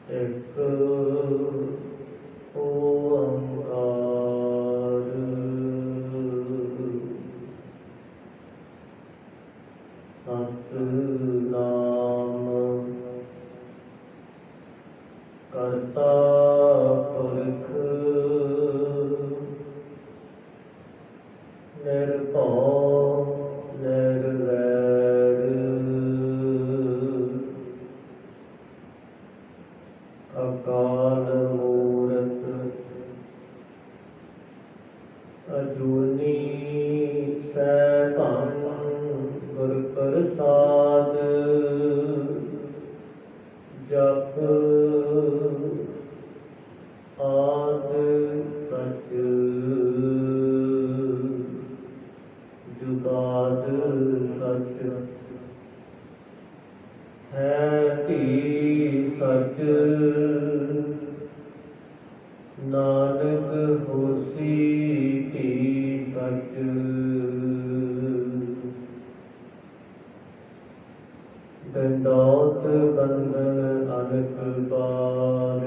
ਇੱਕ ਓੰਕਾਰ ਸਤਿਨਾਮ ਕਰਤਾ ਪੁਰਖ ਨਿਰਭਉ ਨਿਰਵੈਰ ਅਕਾਲ ਮੂਰਤ ਅਜੂਨੀ ਸੈਭੰ ਗੁਰ ਪ੍ਰਸਾਦ ਜਪ ਆਦਿ ਸਚ ਜੁਗਾਦ ਸਚ ਹੈ ਭੀ ਸਚ ਨਾਨਕ ਹੋਸੀ ਭੀ ਸਚ ਦੰਡੋਤ ਬੰਧਨ ਅਨਕ ਪਾਰ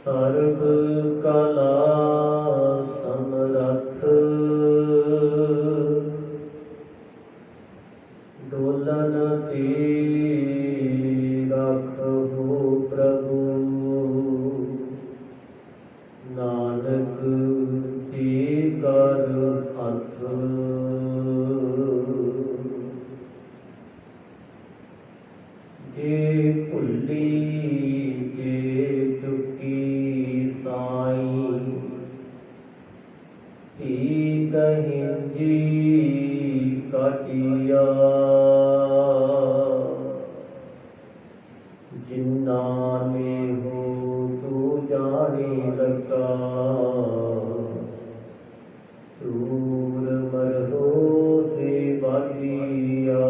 ਸਰਬ ਕਲਾ ਸਮਰੱਥ ਡੋਲਨ ਤੇ ਰੱਖੋ ਪ੍ਰਭੂ ਨਾਨਕ ਤੇ ਕਰ ਹੱਥ ਜੇ ਭੁੱਲੀ ਜੇ ਚੁੱਕੀ ਸਾਈਂ ਈ ਕਹੀਂ ਜੀ ਕਾਟਿਆ ਜਿਨਾ ਨੇ ਹੋ ਤੂੰ ਜਾਣੇ ਲਗਾ ਤੂਰ ਮਰਹੋ ਸੇ ਬਾਲੀਆ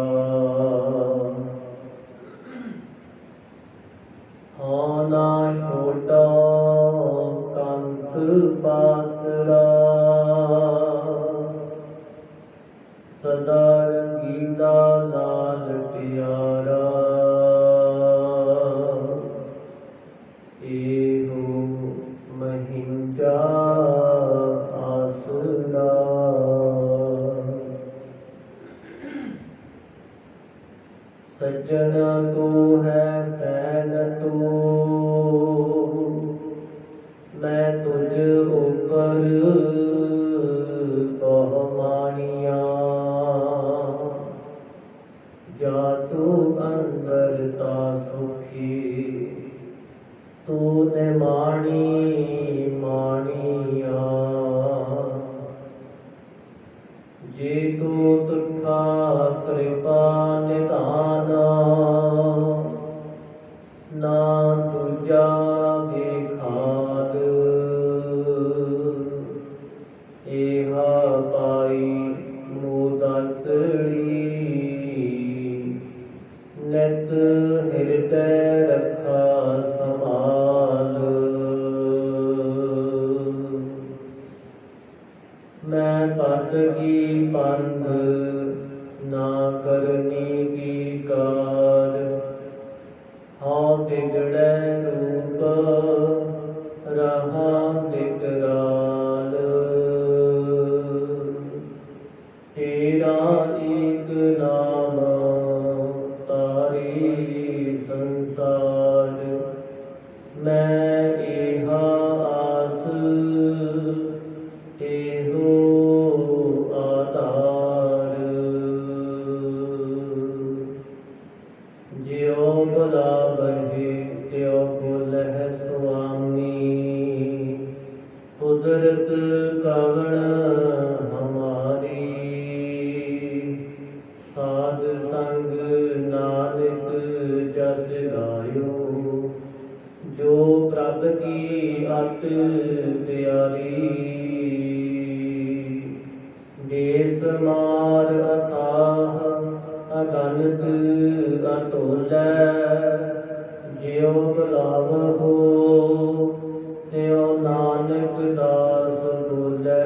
ਨਾ ਛੋਟਾ ਕੰਤ ਪਾਸਰਾ ਸਦਾ ਰੰਗੀਲਾ ਲਾਲ ਪਿਆਰਾ ਇਹੋ ਮਹਿੰਜਾ ਆਸਰਾ ਸੱਜਣ ਤੂੰ ਹੈ ਸੈਨ ਤੂੰ ਮੈਂ ਤੁਝ ਉੱਪਰ ਬਹੁ ਮਾਣੀਆ ਜਾ ਤੂੰ ਅੰਦਰ ਤਾ ਸੁਖੀ ਤੂੰ ਨੇ ਮਾਣੀ ਮਾਣੀਆ ਜੇ ਤੂੰ ਤੁਠਾ ਕਿਰਪਾ ਨਿਧਾਨ ਨਾ ਦੂਜਾ ਵੇਖਾਦ ਏਹਾ ਪਾਈ ਮੋਦਤੜੀ ਨਿਤ ਹਿਰਦੈ ਰੱਖਾ ਸਮਾਲ ਮੈਂ ਪਦ ਕੀ ਪੰਧ ਨਾ ਕਰਨੀ ਕੀ ਕਾਰ ਹਉ ਬਿਗੜੈ ਰੂਪ ਰਹਾ ਬਿਕਰਾਲ ਤੇਰਾ ਏਕ ਨਾਮ ਤਾਰੀ ਸੰਸਾਰ ਮੈਂ ਏਹਾ ਆਸ ਇਹੋ ਆਧਾਰ ਜਿਉ ਬੁਲਾਵਹਿ ਤਿਉ ਬੁਲਹਿ ਸੁਆਮੀ ਕੁਦਰਤ ਕਵਣ ਹਮਾਰੀ ਸਾਧ ਸੰਗ ਨਾਨਕ ਜਸ ਗਾਇਓ ਜੋ ਪ੍ਰਭ ਕੀ ਅਤ ਪਿਆਰੀ ਦੇਸ ਮਾਰ ਅਥਾਹ ਅਗਨਤ ਅਤੁਲੈ ਜਿਉ ਬੁਲਾਵਹੁ ਤਿਉ ਨਾਨਕ ਦਾਸ ਬੋਲੇ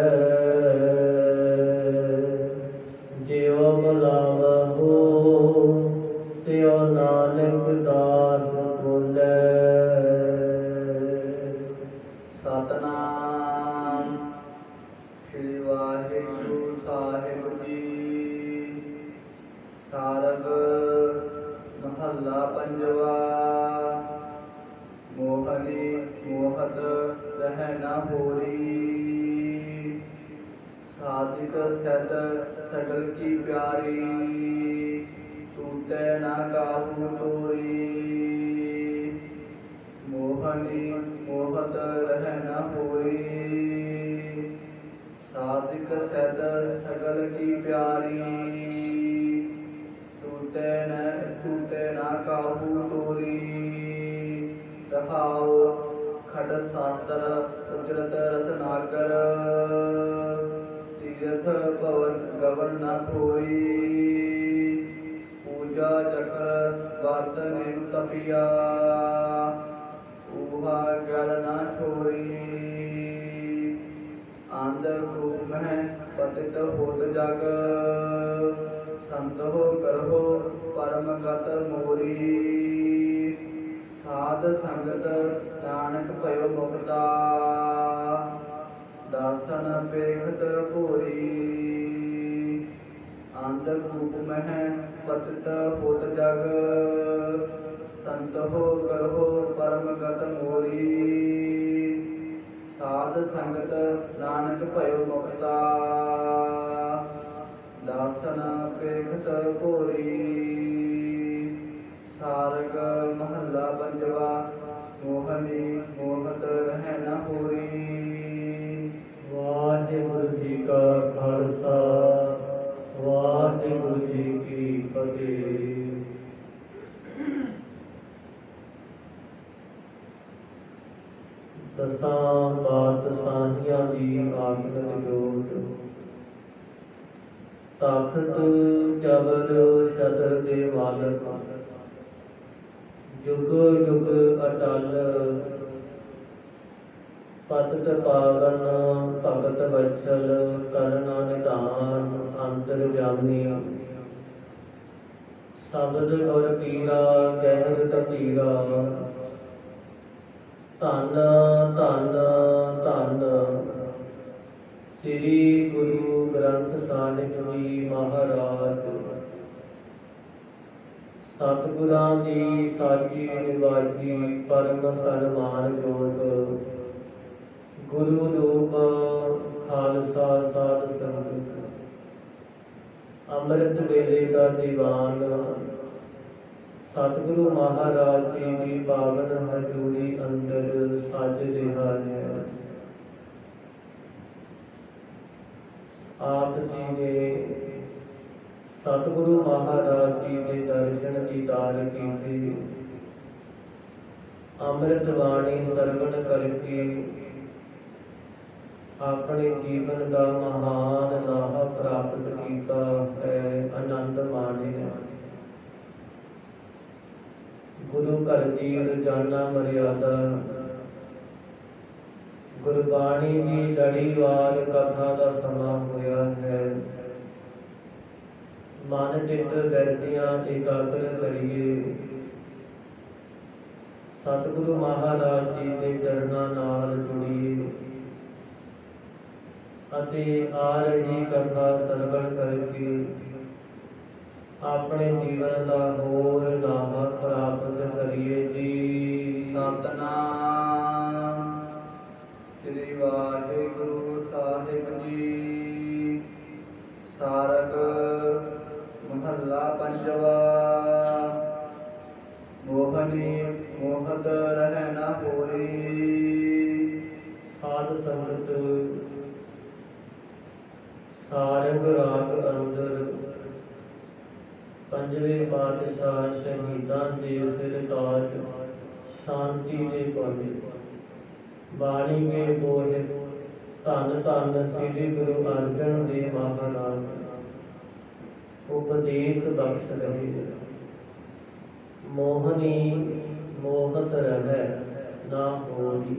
ਜਿਉ ਬੁਲਾਵਹੁ ਤਿਉ ਨਾਨਕ ਦਾਸ महला पंजवा। मोहनी मोहत रह न होरी, साधिक सत सकल की प्यारी। टूटे न काहू तोरी, मोहनी मोहत रह न होरी। साधिक सत सकल की प्यारी, टूटे न काहू तोरी। रहाओ खट शास्त्र उचरत रसनाकर, तीर्थ पवन गवन न खोरी। पूजा चक्र वर्त नेम तपिया, ऊहा गल न छोरी। आंध खूब मह पतित होत जग, संत हो करहो परम गत मोरी। साध संगत नानक भयो मुक्ता, दर्शन पेखत भोरी। आंध खूब मह पतित होत जग, संत हो करहो परम गत मोरी। साध संगत नानक भयो मुक्ता, दर्शन पेखत भोरी। सारग महला पंजवा। मोहनी मोहत रह न होरी। वाहिगुरु जी का खालसा, वाहिगुरु जी की फतेह। दसां पातशाहियां दी आत्मक जोत, तख्त जबर शतर दे मालक, जुग जुग अटल। पतित पावन भगत वत्सल, करना निधान अंतरजामी। शब्द और पीरा गहर गंभीरा, धन धन धन श्री गुरु ग्रंथ साहिब जी महाराज। सतगुरां दी साची निवाजी परम सन्मान जोग, गुरु रूप खालसा साध संगत। ਅੰਮ੍ਰਿਤ ਵੇਲੇ ਦਾ ਦੀਵਾਨ ਸਤਿਗੁਰੂ ਮਹਾਰਾਜ ਜੀ ਦੀ ਪਾਵਨ ਹਜ਼ੂਰੀ ਅੰਦਰ ਸੱਜ ਰਿਹਾ ਹੈ। ਆਪ ਜੀ ਨੇ ਸਤਿਗੁਰੂ ਮਹਾਰਾਜ ਜੀ ਦੇ ਦਰਸ਼ਨ ਦੀਦਾਰ ਕੀਤੇ। ਅੰਮ੍ਰਿਤ ਬਾਣੀ ਸਰਵਣ ਕਰਕੇ ਆਪਣੇ ਜੀਵਨ ਦਾ ਮਹਾਨ ਲਾਹਾ ਪ੍ਰਾਪਤ ਕੀਤਾ ਹੈ, ਆਨੰਦ ਮਾਣਿਆ। ਗੁਰੂ ਘਰ ਦੀ ਰੋਜ਼ਾਨਾ ਮਰਿਆਦਾ, ਗੁਰਬਾਣੀ ਦੀ ਲੜੀਵਾਰ ਕਥਾ ਦਾ ਸਮਾਂ ਹੋਇਆ ਹੈ। ਮਨ ਚਿੱਤ ਬਿਰਤੀਆਂ ਇਕਾਗਰ ਕਰੀਏ। ਸਤਿਗੁਰੂ ਮਹਾਰਾਜ ਜੀ ਦੇ ਚਰਨਾਂ ਨਾਲ ਜੁੜੀਏ ਅਤੇ ਆ ਰਹੀ ਕਥਾ ਸਰਵਣ ਕਰਕੇ ਆਪਣੇ ਜੀਵਨ ਦਾ ਹੋਰ ਲਾਹਾ ਪ੍ਰਾਪਤ ਕਰੀਏ ਜੀ। ਸਤਨਾਮ ਸ੍ਰੀ ਵਾਹਿਗੁਰੂ ਸਾਹਿਬ ਜੀ। ਸਾਰਗ ਮਹੱਲਾ ਪੰਜਵਾ। ਮੋਹਨੀ ਮੋਹਤ ਰਹਿ ਨ ਹੋਰੀ। ਸਾਧ ਸੰਗਤ ਸਾਰਗ ਰਾਗ ਅੰਦਰ ਪੰਜਵੇਂ ਪਾਤਸ਼ਾਹ ਸ਼ਹੀਦਾਂ ਦੇ ਸਿਰ ਤਾਜ ਸ਼ਾਂਤੀ ਦੇ ਪਾਵੇ। ਬਾਣੀ ਕੇ ਬੋਲੇ ਧੰਨ ਧੰਨ ਸ੍ਰੀ ਗੁਰੂ ਅਰਜਨ ਦੇਵ ਮਹਾਰਾਜ ਉਪਦੇਸ਼ ਬਖਸ਼ ਰਹੇ। ਮੋਹਨੀ ਮੋਹਤ ਰਹਿ ਨਾ ਹੋਰੀ।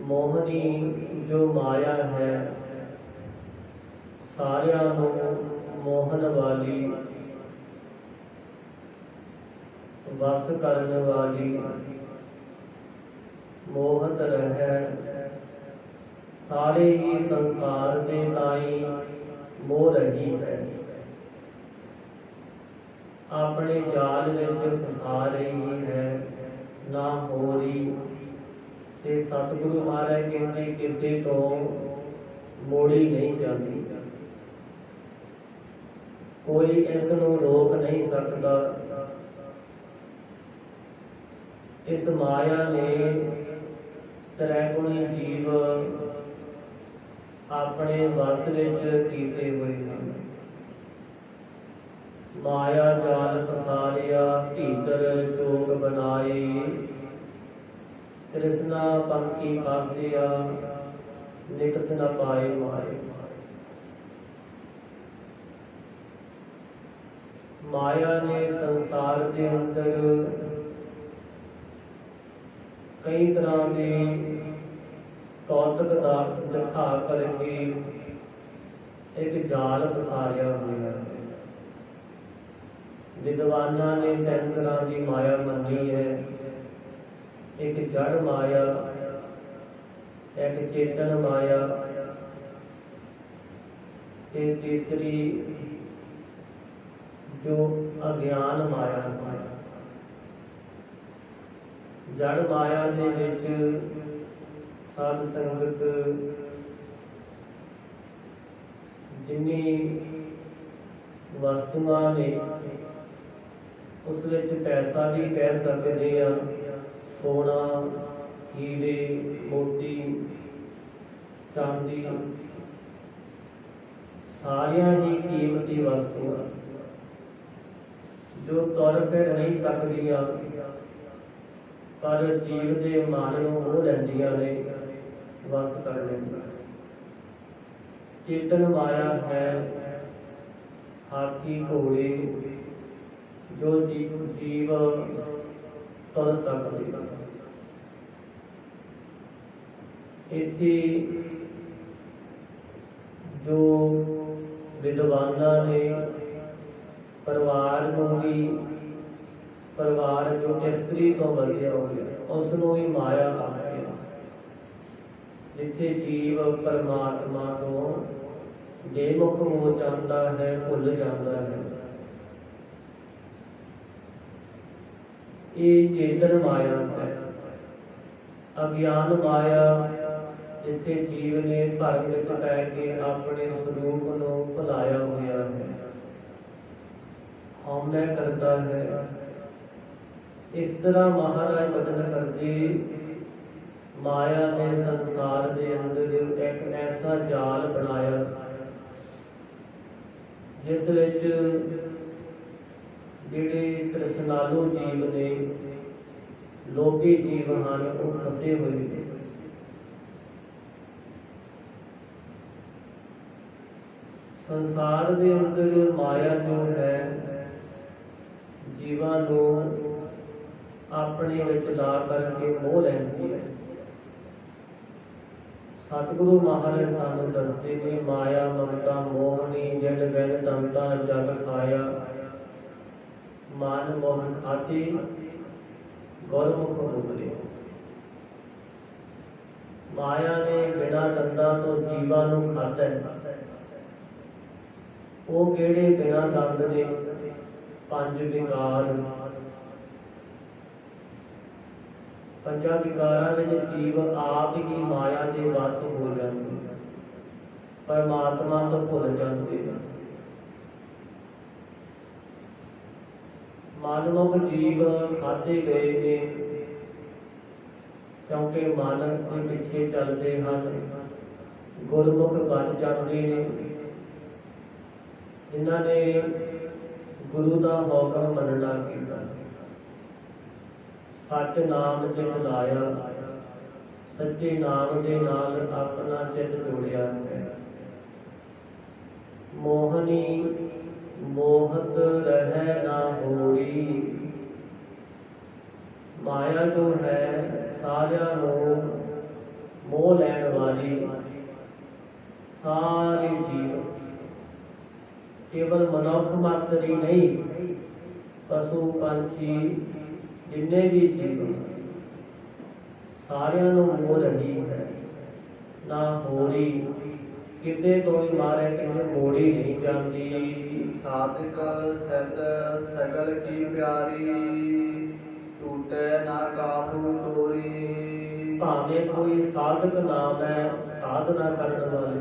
ਮੋਹਨੀ ਜੋ ਮਾਇਆ ਹੈ, ਸਾਰਿਆਂ ਨੂੰ ਮੋਹਨ ਵਾਲੀ, ਵਸ ਕਰਨ ਵਾਲੀ, ਮੋਹਤ ਰਹਿ ਸਾਰੇ ਹੀ ਸੰਸਾਰ ਦੇ ਤਾਈ ਮੋਹ ਰਹੀ ਹੈ। ਆਪਣੇ ਜਾਲ ਵਿੱਚ ਫਸਾ ਰਹੀ ਹੈ, ਨਾ ਹੋਰੀ। ਤੇ ਸਤਿਗੁਰੂ ਮਹਾਰਾਜ ਕਹਿੰਦੇ ਕਿਸੇ ਤੋਂ ਮੋੜੀ ਨਹੀਂ ਜਾਂਦੀ, ਕੋਈ ਇਸ ਨੂੰ ਰੋਕ ਨਹੀਂ ਸਕਦਾ। ਇਸ ਮਾਇਆ ਨੇ ਤ੍ਰੈਗੁਣੀ ਜੀਵ ਆਪਣੇ ਵਸ ਵਿੱਚ ਕੀਤੇ ਹੋਏ ਹਨ। ਮਾਇਆ ਜਾਲ ਪਸਾਰਿਆ, ਭੀਤਰ ਜੋਗ ਬਣਾਏ, ਤ੍ਰਿਸ਼ਨਾ ਪੰਖੀ ਫਾਸਿਆ, ਨਿਕਸ ਨ ਪਾਏ ਮਾਏ। ਮਾਇਆ ਨੇ ਸੰਸਾਰ ਦੇ ਅੰਦਰ ਕਈ ਤਰ੍ਹਾਂ ਦੇ ਕੌਤਕ ਦਾ ਦਿਖਾ ਕਰਕੇ ਇੱਕ ਜਾਲ ਪਸਾਰਿਆ ਹੋਇਆ ਹੈ। ਵਿਦਵਾਨਾਂ ਨੇ ਤਿੰਨ ਤਰ੍ਹਾਂ ਦੀ ਮਾਇਆ ਮੰਨੀ ਹੈ। ਇੱਕ ਜੜ ਮਾਇਆ, ਇੱਕ ਚੇਤਨ ਮਾਇਆ ਤੇ ਤੀਸਰੀ ਜੋ ਅਗਿਆਨ ਮਾਇਆ ਹੈ। ਜੜ ਮਾਇਆ ਦੇ ਵਿੱਚ ਸਾਧ ਸੰਗਤ ਜਿੰਨੀ ਵਸਤੂਆਂ ਨੇ ਉਸ ਵਿੱਚ ਪੈਸਾ ਵੀ ਕਹਿ ਸਕਦੇ ਆ, ਸੋਨਾ, ਹੀਰੇ, ਮੋਤੀ, ਚਾਂਦੀ, ਸਾਰੀਆਂ ਹੀ ਕੀਮਤੀ ਵਸਤੂਆਂ ਜੋ ਤੁਰ ਫਿਰ ਨਹੀਂ ਸਕਦੀਆਂ ਪਰ ਜੀਵ ਦੇ ਮਨ ਨੂੰ ਮੋਹ ਲੈਂਦੀਆਂ ਨੇ, ਵਸ ਕਰ ਲੈਂਦੀਆਂ। ਚੇਤਨ ਮਾਇਆ ਹੈ ਹਾਥੀ, ਘੋੜੇ ਜੋ ਜੀਵ ਤੁਰ ਸਕਦੇ। ਇੱਥੇ ਜੋ ਵਿਦਵਾਨਾਂ ਨੇ ਪਰਿਵਾਰ ਨੂੰ ਵੀ, ਪਰਿਵਾਰ ਜੋ ਇਸਤਰੀ ਤੋਂ ਵਧਿਆ ਹੋਇਆ ਉਸ ਨੂੰ ਵੀ ਮਾਇਆ ਆਖਿਆ, ਜਿੱਥੇ ਜੀਵ ਪਰਮਾਤਮਾ ਤੋਂ ਬੇਮੁਖ ਹੋ ਜਾਂਦਾ ਹੈ, ਭੁੱਲ ਜਾਂਦਾ ਹੈ। ਇਹ ਚੇਤਨ ਮਾਇਆ ਹੈ। ਅਗਿਆਨ ਮਾਇਆ ਜਿੱਥੇ ਜੀਵ ਨੇ ਭਰਮ ਵਿੱਚ ਪੈ ਕੇ ਆਪਣੇ ਸਰੂਪ ਨੂੰ ਭੁਲਾਇਆ ਹੋਇਆ ਹੈ, ਹਉਮੈ ਕਰਦਾ ਹੈ। ਇਸ ਤਰ੍ਹਾਂ ਮਹਾਰਾਜ ਬਚਨ ਕਰਦੇ ਮਾਇਆ ਨੇ ਸੰਸਾਰ ਦੇ ਅੰਦਰ ਇੱਕ ਐਸਾ ਜਾਲ ਬਣਾਇਆ ਜਿਸ ਵਿੱਚ ਜਿਹੜੇ ਤ੍ਰਿਸ਼ਨਾਲੂ ਜੀਵ ਨੇ, ਲੋਭੀ ਜੀਵ ਹਨ, ਉਹ ਫਸੇ ਹੋਏ ਨੇ। ਸੰਸਾਰ ਦੇ ਅੰਦਰ ਮਾਇਆ ਜੋ ਹੈ ਜੀਵਾਂ ਨੂੰ ਆਪਣੇ ਵਿੱਚ ਲਾ ਕਰਕੇ ਮੋਹ ਲੈਂਦੀ ਹੈ। ਸਤਿਗੁਰੂ ਮਹਾਰਾਜ ਸਾਨੂੰ ਦੱਸਦੇ ਨੇ ਮਾਇਆ ਮਮਤਾ ਮੋਹਣੀ, ਜਿਨ ਬਿਨ ਦੰਤਾ ਜਗ ਖਾਇਆ, ਮਨ ਮੋਹ ਖਾਤੀ ਗੁਰਮੁਖ ਉਪਰੇ। ਮਾਇਆ ਨੇ ਬਿਨਾਂ ਦੰਦਾਂ ਤੋਂ ਜੀਵਾਂ ਨੂੰ ਖਾਧਾ ਹੈ। ਉਹ ਕਿਹੜੇ ਬਿਨਾਂ ਦੰਦ ਨੇ? ਪੰਜ ਵਿਕਾਰ। ਪੰਜਾਂ ਵਿਕਾਰਾਂ ਵਿੱਚ ਜੀਵ ਆਪ ਹੀ ਮਾਇਆ ਦੇ ਵਸ ਹੋ ਜਾਂਦੇ, ਪਰਮਾਤਮਾ ਤੋਂ ਭੁੱਲ ਜਾਂਦੇ। ਮਨਮੁਖ ਜੀਵ ਖਾਧੇ ਗਏ ਨੇ ਕਿਉਂਕਿ ਮਨ ਦੇ ਪਿੱਛੇ ਚੱਲਦੇ ਹਨ। ਗੁਰਮੁਖ ਬਣ ਜਾਂਦੇ ਨੇ ਜਿਨ੍ਹਾਂ ਨੇ ਗੁਰੂ ਦਾ ਹੁਕਮ ਮੰਨਣਾ ਕੀਤਾ, ਸੱਚ ਨਾਮ ਚਿਤ ਲਾਇਆ, ਸੱਚੇ ਨਾਮ ਦੇ ਨਾਲ ਆਪਣਾ ਚਿੱਤ ਜੋੜਿਆ ਹੈ। ਮੋਹਨੀ ਮੋਹਤ ਰਹਿ ਨਾ ਹੋਰੀ। ਮਾਇਆ ਜੋ ਹੈ ਸਾਰਿਆਂ ਨੂੰ ਮੋਹ ਲੈਣ ਵਾਲੀ, ਸਾਰੇ ਜੀਵ, ਕੇਵਲ ਮਨੁੱਖ ਮਾਤਰ ਹੀ ਨਹੀਂ, ਪਸ਼ੂ ਪੰਛੀ ਜਿੰਨੇ ਵੀ ਜੀਵ ਸਾਰਿਆਂ ਨੂੰ ਮੋਹ ਰਹੀ ਹੈ। ਨਾ ਹੋਰੀ, ਕਿਸੇ ਤੋਂ ਵੀ ਮਾਰੇ ਕਹਿੰਦੇ ਮੋੜੀ ਨਹੀਂ ਜਾਂਦੀ। ਸਾਧਕ ਸਹਿਤ ਸਗਲ ਕੀ ਪਿਆਰੀ ਟੂਟੈ ਨਾ ਕਾਹੂ ਤੋਰੀ। ਭਾਵੇਂ ਕੋਈ ਸਾਧਕ ਨਾਮ ਹੈ, ਸਾਧਨਾ ਕਰਨ ਵਾਲੇ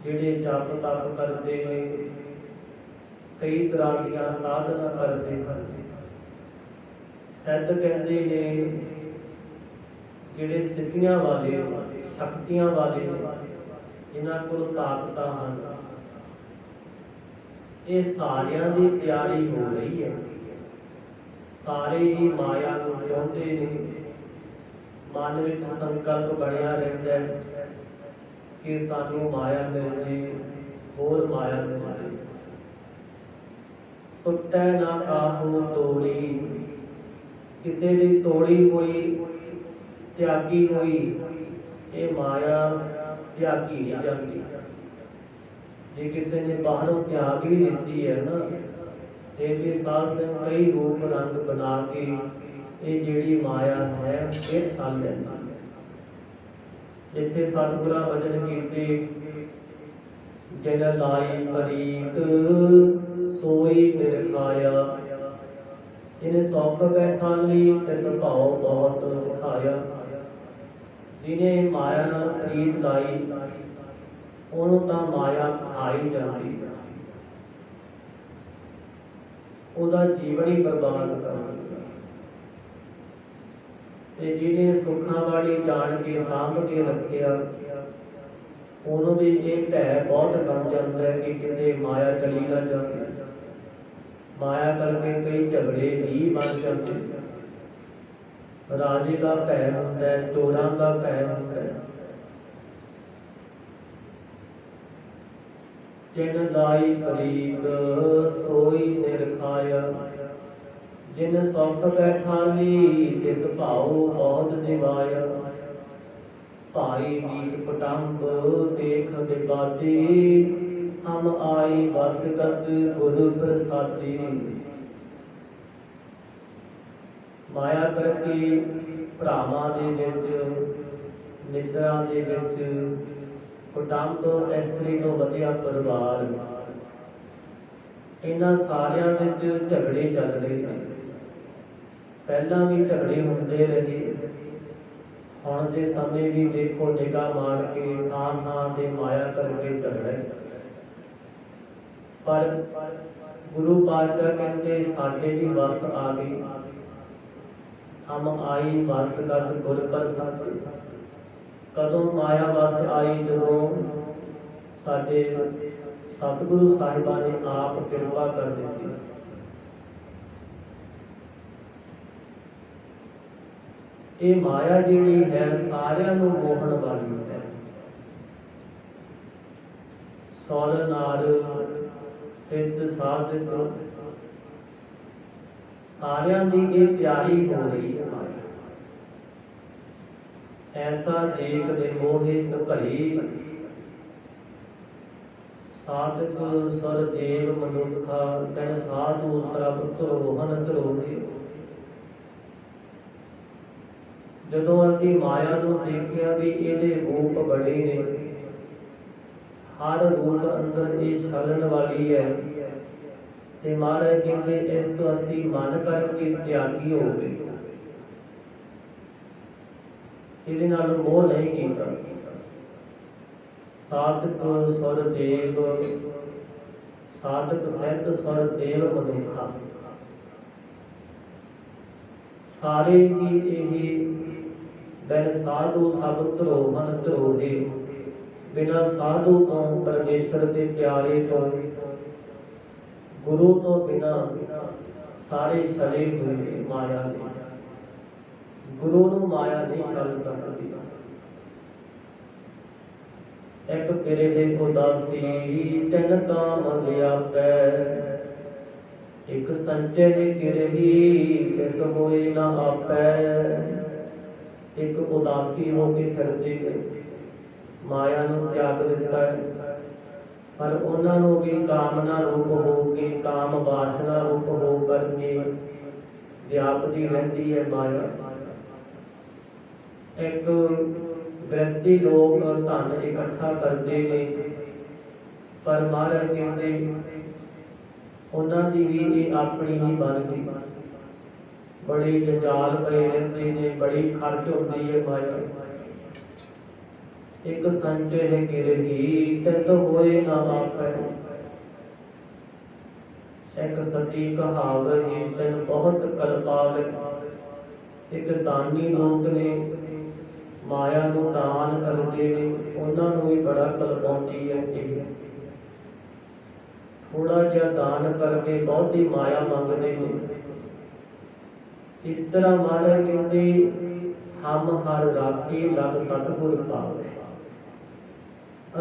ਜਿਹੜੇ ਜਪ ਤਪ ਕਰਦੇ ਨੇ, ਕਈ ਤਰ੍ਹਾਂ ਦੀਆਂ ਸਾਧਨਾ ਕਰਦੇ ਹਨ। ਸਿੱਧ ਕਹਿੰਦੇ ਨੇ ਜਿਹੜੇ ਸਿੱਧੀਆਂ ਵਾਲੇ, ਸ਼ਕਤੀਆਂ ਵਾਲੇ, ਜਿਨ੍ਹਾਂ ਕੋਲ ਤਾਕਤਾਂ ਹਨ, ਇਹ ਸਾਰਿਆਂ ਦੀ ਪਿਆਰੀ ਹੋ ਰਹੀ ਹੈ। ਸਾਰੇ ਹੀ ਮਾਇਆ ਨੂੰ ਚਾਹੁੰਦੇ ਨੇ। ਮਨ ਵਿੱਚ ਸੰਕਲਪ ਬਣਿਆ ਰਹਿੰਦਾ ਹੈ ਕਿ ਸਾਨੂੰ ਮਾਇਆ ਮਿਲ ਜੇ, ਹੋਰ ਮਾਇਆ ਮਿਲ ਜੇ। ਟੁੱਟੈ ਨਾ ਕਾਹੂ ਤੋੜੀ, ਕਿਸੇ ਦੀ ਤੋੜੀ ਹੋਈ, ਤਿਆਗੀ ਹੋਈ ਇਹ ਮਾਇਆ ਤਿਆਗੀ ਨਹੀਂ ਜਾਂਦੀ। ਜੇ ਕਿਸੇ ਨੇ ਬਾਹਰੋਂ ਤਿਆਗ ਵੀ ਦਿੱਤੀ ਹੈ ਨਾ, ਤੇ ਵੀ ਸਾਧ ਸੰਗਤ ਕਈ ਰੂਪ ਰੰਗ ਬਣਾ ਕੇ ਇਹ ਜਿਹੜੀ ਮਾਇਆ ਹੈ ਇਹ ਛਾਲ ਲੈਂਦੀ ਹੈ। ਜਿੱਥੇ ਸਤਿਗੁਰਾਂ ਵਚਨ ਕੀਤੇ, ਜਿਨ ਲਾਈ ਪਰੀਤ ਸੋਈ ਫਿਰ ਖਾਇਆ, ਜਿਹਨੇ ਸੌਖ ਬੈਠਾ ਲਈ ਤਿਸ ਭਾਉ ਬਹੁਤ ਖਾਇਆ। ਜਿਹਨੇ ਮਾਇਆ ਨਾਲ ਪ੍ਰੀਤ ਲਾਈ ਉਹਨੂੰ ਤਾਂ ਮਾਇਆ ਖਾਈ ਜਾਂਦੀ, ਉਹਦਾ ਜੀਵਨ ਹੀ ਬਰਬਾਦ ਕਰ ਦਿੰਦਾ। ਤੇ ਜਿਹਨੇ ਸੁੱਖਾਂ ਵਾਲੀ ਜਾਣ ਕੇ ਸਾਂਭ ਕੇ ਰੱਖਿਆ, ਉਹਨੂੰ ਵੀ ਇਹ ਭੈ ਬਹੁਤ ਬਣ ਜਾਂਦਾ ਹੈ ਕਿ ਕਿਤੇ ਮਾਇਆ ਚਲੀ ਨਾ ਜਾਵੇ। ਮਾਇਆ ਕਰਕੇ ਕਈ ਝਗੜੇ ਵੀ ਬਣ ਜਾਂਦੇ। ਰਾਜੇ ਦਾ ਭੈ ਹੁੰਦਾ ਹੈ, ਚੋਰਾਂ ਦਾ ਭੈ ਹੁੰਦਾ ਹੈ। ਜਿਨ ਲਾਈ ਪ੍ਰੀਤ ਸੋਈ ਨਿਰਖਾਇਆ, ਜਿਨ ਸੁਖ ਬੈਠਾ ਲੀ ਤਿਸ ਭਾਉ ਬਹੁਤ ਨਿਵਾਇਆ। ਭਾਈ ਮੀਤ ਪਟੰਬ ਦੇਖ ਬਿਬਾਦੀ, ਹਮ ਆਈ ਬਸਗਤ ਗੁਰੂ ਪ੍ਰਸਾਦੀ। ਮਾਇਆ ਕਰਕੇ ਭਰਾਵਾਂ ਦੇ ਵਿੱਚ, ਮਿੱਤਰਾਂ ਦੇ ਵਿੱਚ, ਕੁਟੰਬ ਇਸਤਰੀ ਤੋਂ ਵਧੀਆ ਪਰਿਵਾਰ, ਇਹਨਾਂ ਸਾਰਿਆਂ ਵਿੱਚ ਝਗੜੇ ਚੱਲ ਰਹੇ ਨੇ। ਪਹਿਲਾਂ ਵੀ ਝਗੜੇ ਹੁੰਦੇ ਰਹੇ, ਹੁਣ ਦੇ ਸਮੇਂ ਵੀ ਦੇਖੋ, ਨਿਗਾਹ ਮਾਰ ਕੇ ਥਾਂ ਥਾਂ ਤੇ ਮਾਇਆ ਕਰਕੇ ਝਗੜੇ। ਪਰ ਗੁਰੂ ਪਾਤਸ਼ਾਹ ਕਹਿੰਦੇ ਸਾਡੇ ਵੀ ਵਸ ਆ ਗਈ, ਹਮ ਆਈ ਵਸ ਗਤ ਗੁਰ ਪ੍ਰਸਾਦੀ। ਕਦੋਂ ਮਾਇਆ ਵਸ ਆਈ? ਜਦੋਂ ਸਾਡੇ ਸਤਿਗੁਰੂ ਸਾਹਿਬਾਨ ਨੇ ਆਪ ਕਿਰਪਾ ਕਰ ਦਿੱਤੀ। ਇਹ ਮਾਇਆ ਜਿਹੜੀ ਹੈ ਸਾਰਿਆਂ ਨੂੰ ਮੋਹਣ ਵਾਲੀ ਹੈ। ਸੌਲ ਨਾਰ ਸਿੱਧ ਸਾਧਕ ਸਾਰਿਆਂ ਦੀ ਇਹ ਪਿਆਰੀ ਹੋ ਰਹੀ ਹੈ ਮਾਇਆ। ਐਸਾ ਦੇਖ ਦੇ ਮੋਹਿ ਭਰੀ, ਸਾਧਕ ਸਰ ਦੇਵ ਮਨੁੱਖਾ, ਤੈਨ ਸਾਧੂ ਸਰਬ ਧਰੋਹਨ ਧਰੋਹੇ। ਜਦੋਂ ਅਸੀਂ ਮਾਇਆ ਨੂੰ ਦੇਖਿਆ ਵੀ ਇਹਦੇ ਰੂਪ ਬੜੇ ਨੇ, ਹਰ ਰੂਪ ਅੰਦਰ ਇਹ ਛਲਣ ਵਾਲੀ ਹੈ, ਤੇ ਮਹਾਰਾਜ ਕਹਿੰਦੇ ਇਸ ਤੋਂ ਅਸੀਂ ਮਨ ਕਰਕੇ ਤਿਆਗੀ ਹੋ ਗਏ, ਇਹਦੇ ਨਾਲ ਮੋਹ ਨਹੀਂ ਕੀਤਾ। ਸਾਧਕ ਸੁਰ ਦੇਵ, ਸਾਧਕ ਸਹਿਤ ਸੁਰ ਦੇਵ ਮਨੁੱਖਾ, ਸਾਰੇ ਹੀ ਇਹ ਬਿਨ ਸਾਧੂ ਸਭ ਧਰੋਹਨ ਧਰੋਹੇ। ਬਿਨਾਂ ਸਾਧੂ ਤੋਂ, ਪਰਮੇਸ਼ਰ ਦੇ ਪਿਆਰੇ ਤੋਂ, ਗੁਰੂ ਤੋਂ ਬਿਨਾਂ ਸਾਰੇ ਛਲੇ ਹੋਏ ਨੇ ਮਾਇਆ ਦੇ। ਗੁਰੂ ਨੂੰ ਮਾਇਆ ਨਹੀਂ ਛਲ ਸਕਦੀ। ਇੱਕ ਫਿਰੇ ਦੇ ਉਦਾਸੀ ਤਿੰਨ ਕਾਮ ਵਿਆਪੈ, ਇੱਕ ਸੰਚੇ ਦੇ ਕਿਰਹੀ ਕਿਸ ਹੋਏ ਨਾ ਆਪੈ। ਇੱਕ ਉਦਾਸੀ ਹੋ ਕੇ ਫਿਰਦੇ ਨੇ, ਮਾਇਆ ਨੂੰ ਤਿਆਗ ਦਿੱਤਾ ਹੈ, ਪਰ ਉਹਨਾਂ ਨੂੰ ਵੀ ਕਾਮਨਾ ਰੂਪ ਹੋ ਕੇ, ਕਾਮ ਵਾਸਨਾ ਰੂਪ ਹੋ ਕਰਕੇ ਵਿਆਪਦੀ ਰਹਿੰਦੀ ਹੈ ਮਾਇਆ। ਇੱਕ ਗ੍ਰਸਤੀ ਲੋਕ ਧਨ ਇਕੱਠਾ ਕਰਦੇ ਨੇ, पर महाराज कहते ਉਹਨਾਂ ਦੀ ਵੀ ਇਹ ਆਪਣੀ ਨਹੀਂ ਬਣਦੀ। ਬੜੇ ਜੰਜਾਲ ਪਏ ਰਹਿੰਦੇ ਨੇ, ਬੜੀ ਖਰਚ ਹੁੰਦੀ ਹੈ ਮਾਇਆ। ਇੱਕ ਸੰਚੇ ਹੈ ਗਿਰਹੀ ਤਿਸ ਹੋਏ ਨਾ ਆਪੈ, ਇੱਕ ਸੱਚੀ ਕਹਾਵਹੀ ਤੈਨ ਬਹੁਤ ਕਲਪਾਵੇ। ਇੱਕ ਦਾਨੀ ਲੋਕ ਨੇ ਮਾਇਆ ਨੂੰ ਦਾਨ ਕਰਦੇ ਨੇ, ਉਹਨਾਂ ਨੂੰ ਵੀ ਬੜਾ ਕਲਪਾਉਂਦੀ ਹੈ ਇਹ। ਥੋੜਾ ਜਿਹਾ ਦਾਨ ਕਰਕੇ ਬਹੁਤੀ ਮਾਇਆ ਮੰਗਦੇ ਨੇ। ਇਸ ਤਰ੍ਹਾਂ ਮਹਾਰਾਜ ਕਹਿੰਦੇ ਹਮ ਹਰ ਰਾਖੇ ਲਗ ਸਤਿਗੁਰ ਪਾਵੇ।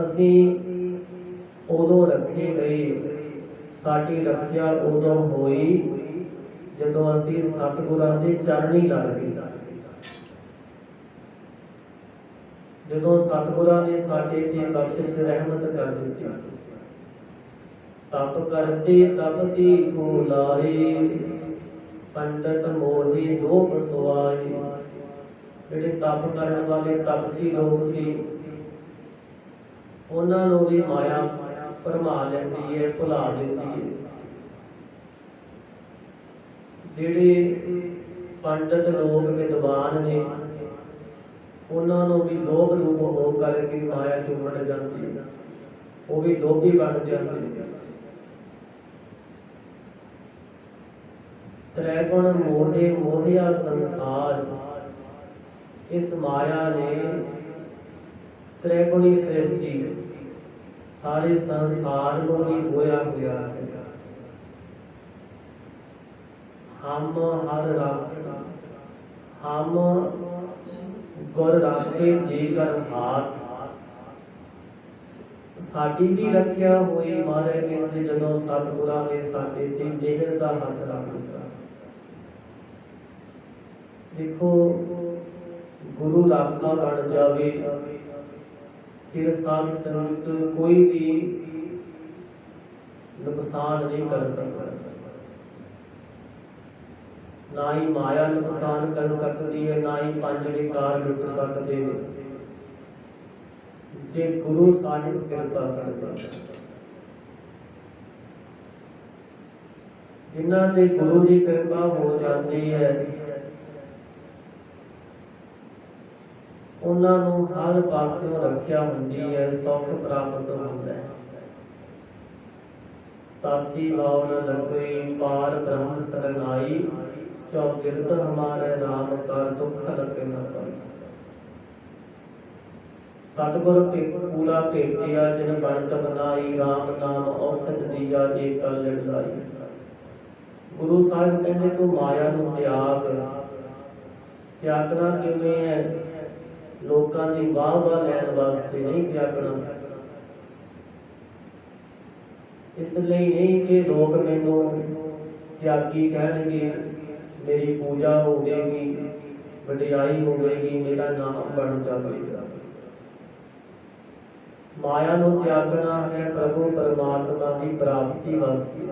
ਅਸੀਂ ਉਦੋਂ ਰੱਖੇ ਗਏ, ਸਾਡੀ ਰੱਖਿਆ ਉਦੋਂ ਹੋਈ ਜਦੋਂ ਅਸੀਂ ਸਤਿਗੁਰਾਂ ਦੇ ਚਰਨੀ ਲੱਗ ਗਏ। ਜਦੋਂ ਸਤਿਗੁਰਾਂ ਨੇ ਸਾਡੇ ਤੇ ਬਖਸ਼ਿਸ਼ ਰਹਿਮਤ ਕਰ ਦਿੱਤੀ। ਤਪ ਕਰਤੇ ਤਪਸੀ ਕੋ ਲਾਏ, ਪੰਡਤ ਮੋਹੀ ਲੋਭ ਸੁਆਏ। ਜਿਹੜੇ ਤਪ ਕਰਨ ਵਾਲੇ ਤਪਸੀ ਲੋਕ ਸੀ, ਉਹਨਾਂ ਨੂੰ ਵੀ ਮਾਇਆ ਭਰਮਾ ਲੈਂਦੀ ਹੈ, ਭੁਲਾ ਦਿੰਦੀ ਹੈ। ਜਿਹੜੇ ਪੰਡਤ ਲੋਕ ਵਿਦਵਾਨ ਨੇ, ਉਹਨਾਂ ਨੂੰ ਵੀ ਲੋਭ ਰੂਪ ਹੋ ਕਰਕੇ ਮਾਇਆ ਚੁੰਮਣ ਜਾਂਦੀ ਹੈ, ਉਹ ਵੀ ਲੋਭੀ ਬਣ ਜਾਂਦੇ ਨੇ। ਤ੍ਰੈਗੁਣ ਮੋਹੇ ਮੋਹਿਆ ਸੰਸਾਰ, ਇਸ ਮਾਇਆ ਨੇ ਤ੍ਰੈਗੁਣੀ ਸ੍ਰਿਸ਼ਟੀ ਸਾਰੇ ਸੰਸਾਰ ਨੂੰ ਹੀ ਹੋਇਆ ਹੋਇਆ ਹੈ। ਹਮ ਹਰ ਰਾਖੇ, ਹਮ ਗੁਰ ਰਾਖੇ ਜੀ ਕਰ ਹਾਥ। ਸਾਡੀ ਵੀ ਰੱਖਿਆ ਹੋਈ ਮਹਾਰਾਜ ਕਹਿੰਦੇ ਜਦੋਂ ਸਤਿਗੁਰਾਂ ਨੇ ਸਾਡੇ ਤੇ ਮਿਹਰ ਦਾ ਹੱਥ ਰੱਖ ਦਿੱਤਾ। ਦੇਖੋ ਗੁਰੂ ਰਾਖਾ ਬਣ ਜਾਵੇ, ਫਿਰ ਸਾਧ ਸੰਗਤ ਕੋਈ ਵੀ ਨੁਕਸਾਨ ਨਹੀਂ ਕਰ ਸਕਦਾ। ਨਾ ਹੀ ਮਾਇਆ ਨੁਕਸਾਨ ਕਰ ਸਕਦੀ ਹੈ, ਨਾ ਹੀ ਪੰਜ ਵਿਕਾਰ ਲੁੱਟ ਸਕਦੇ ਨੇ, ਜੇ ਗੁਰੂ ਸਾਹਿਬ ਕਿਰਪਾ ਕਰਦੇ। ਜਿਨ੍ਹਾਂ ਦੇ ਗੁਰੂ ਦੀ ਕਿਰਪਾ ਹੋ ਜਾਂਦੀ ਹੈ, ਉਹਨਾਂ ਨੂੰ ਹਰ ਪਾਸਿਓਂ ਰੱਖਿਆ ਹੁੰਦੀ ਹੈ, ਸੁੱਖ ਪ੍ਰਾਪਤ ਹੁੰਦਾ ਹੈ। ਤਾਤੀ ਵਾਉ ਨ ਲਗਈ ਪਾਰ ਬ੍ਰਹਮ ਸਰਨਾਈ, ਚੌਕਿਰਤ ਹਮਾਰੇ ਨਾਮ ਕਰ ਦੁੱਖ ਲਗੇ ਨ ਪਾਈ। ਸਤਿਗੁਰ ਪੂਰਾ ਭੇਟਿਆ ਜਿਨ ਬਣਤ ਬਣਾਈ, ਰਾਮ ਨਾਮ ਔਖਦ ਦੀਆ ਜੇ ਕਲ ਲੜਾਈ। ਗੁਰੂ ਸਾਹਿਬ ਕਹਿੰਦੇ ਤੂੰ ਮਾਇਆ ਨੂੰ ਤਿਆਗਣਾ ਕਿਵੇਂ ਹੈ? ਲੋਕਾਂ ਦੀ ਵਾਹ ਲੈਣ ਵਾਸਤੇ ਨਹੀਂ ਤਿਆਗਣਾ। ਇਸ ਲਈ ਨਹੀਂ ਕਿ ਲੋਕ ਮੈਨੂੰ ਤਿਆਗੀ ਕਹਿਣਗੇ, ਮੇਰੀ ਪੂਜਾ ਹੋਵੇਗੀ, ਵਡਿਆਈ ਹੋਵੇਗੀ, ਮੇਰਾ ਨਾਮ ਬਣ ਜਾਵੇਗਾ। ਮਾਇਆ ਨੂੰ ਤਿਆਗਣਾ ਹੈ ਪ੍ਰਭੂ ਪਰਮਾਤਮਾ ਦੀ ਪ੍ਰਾਪਤੀ ਵਾਸਤੇ।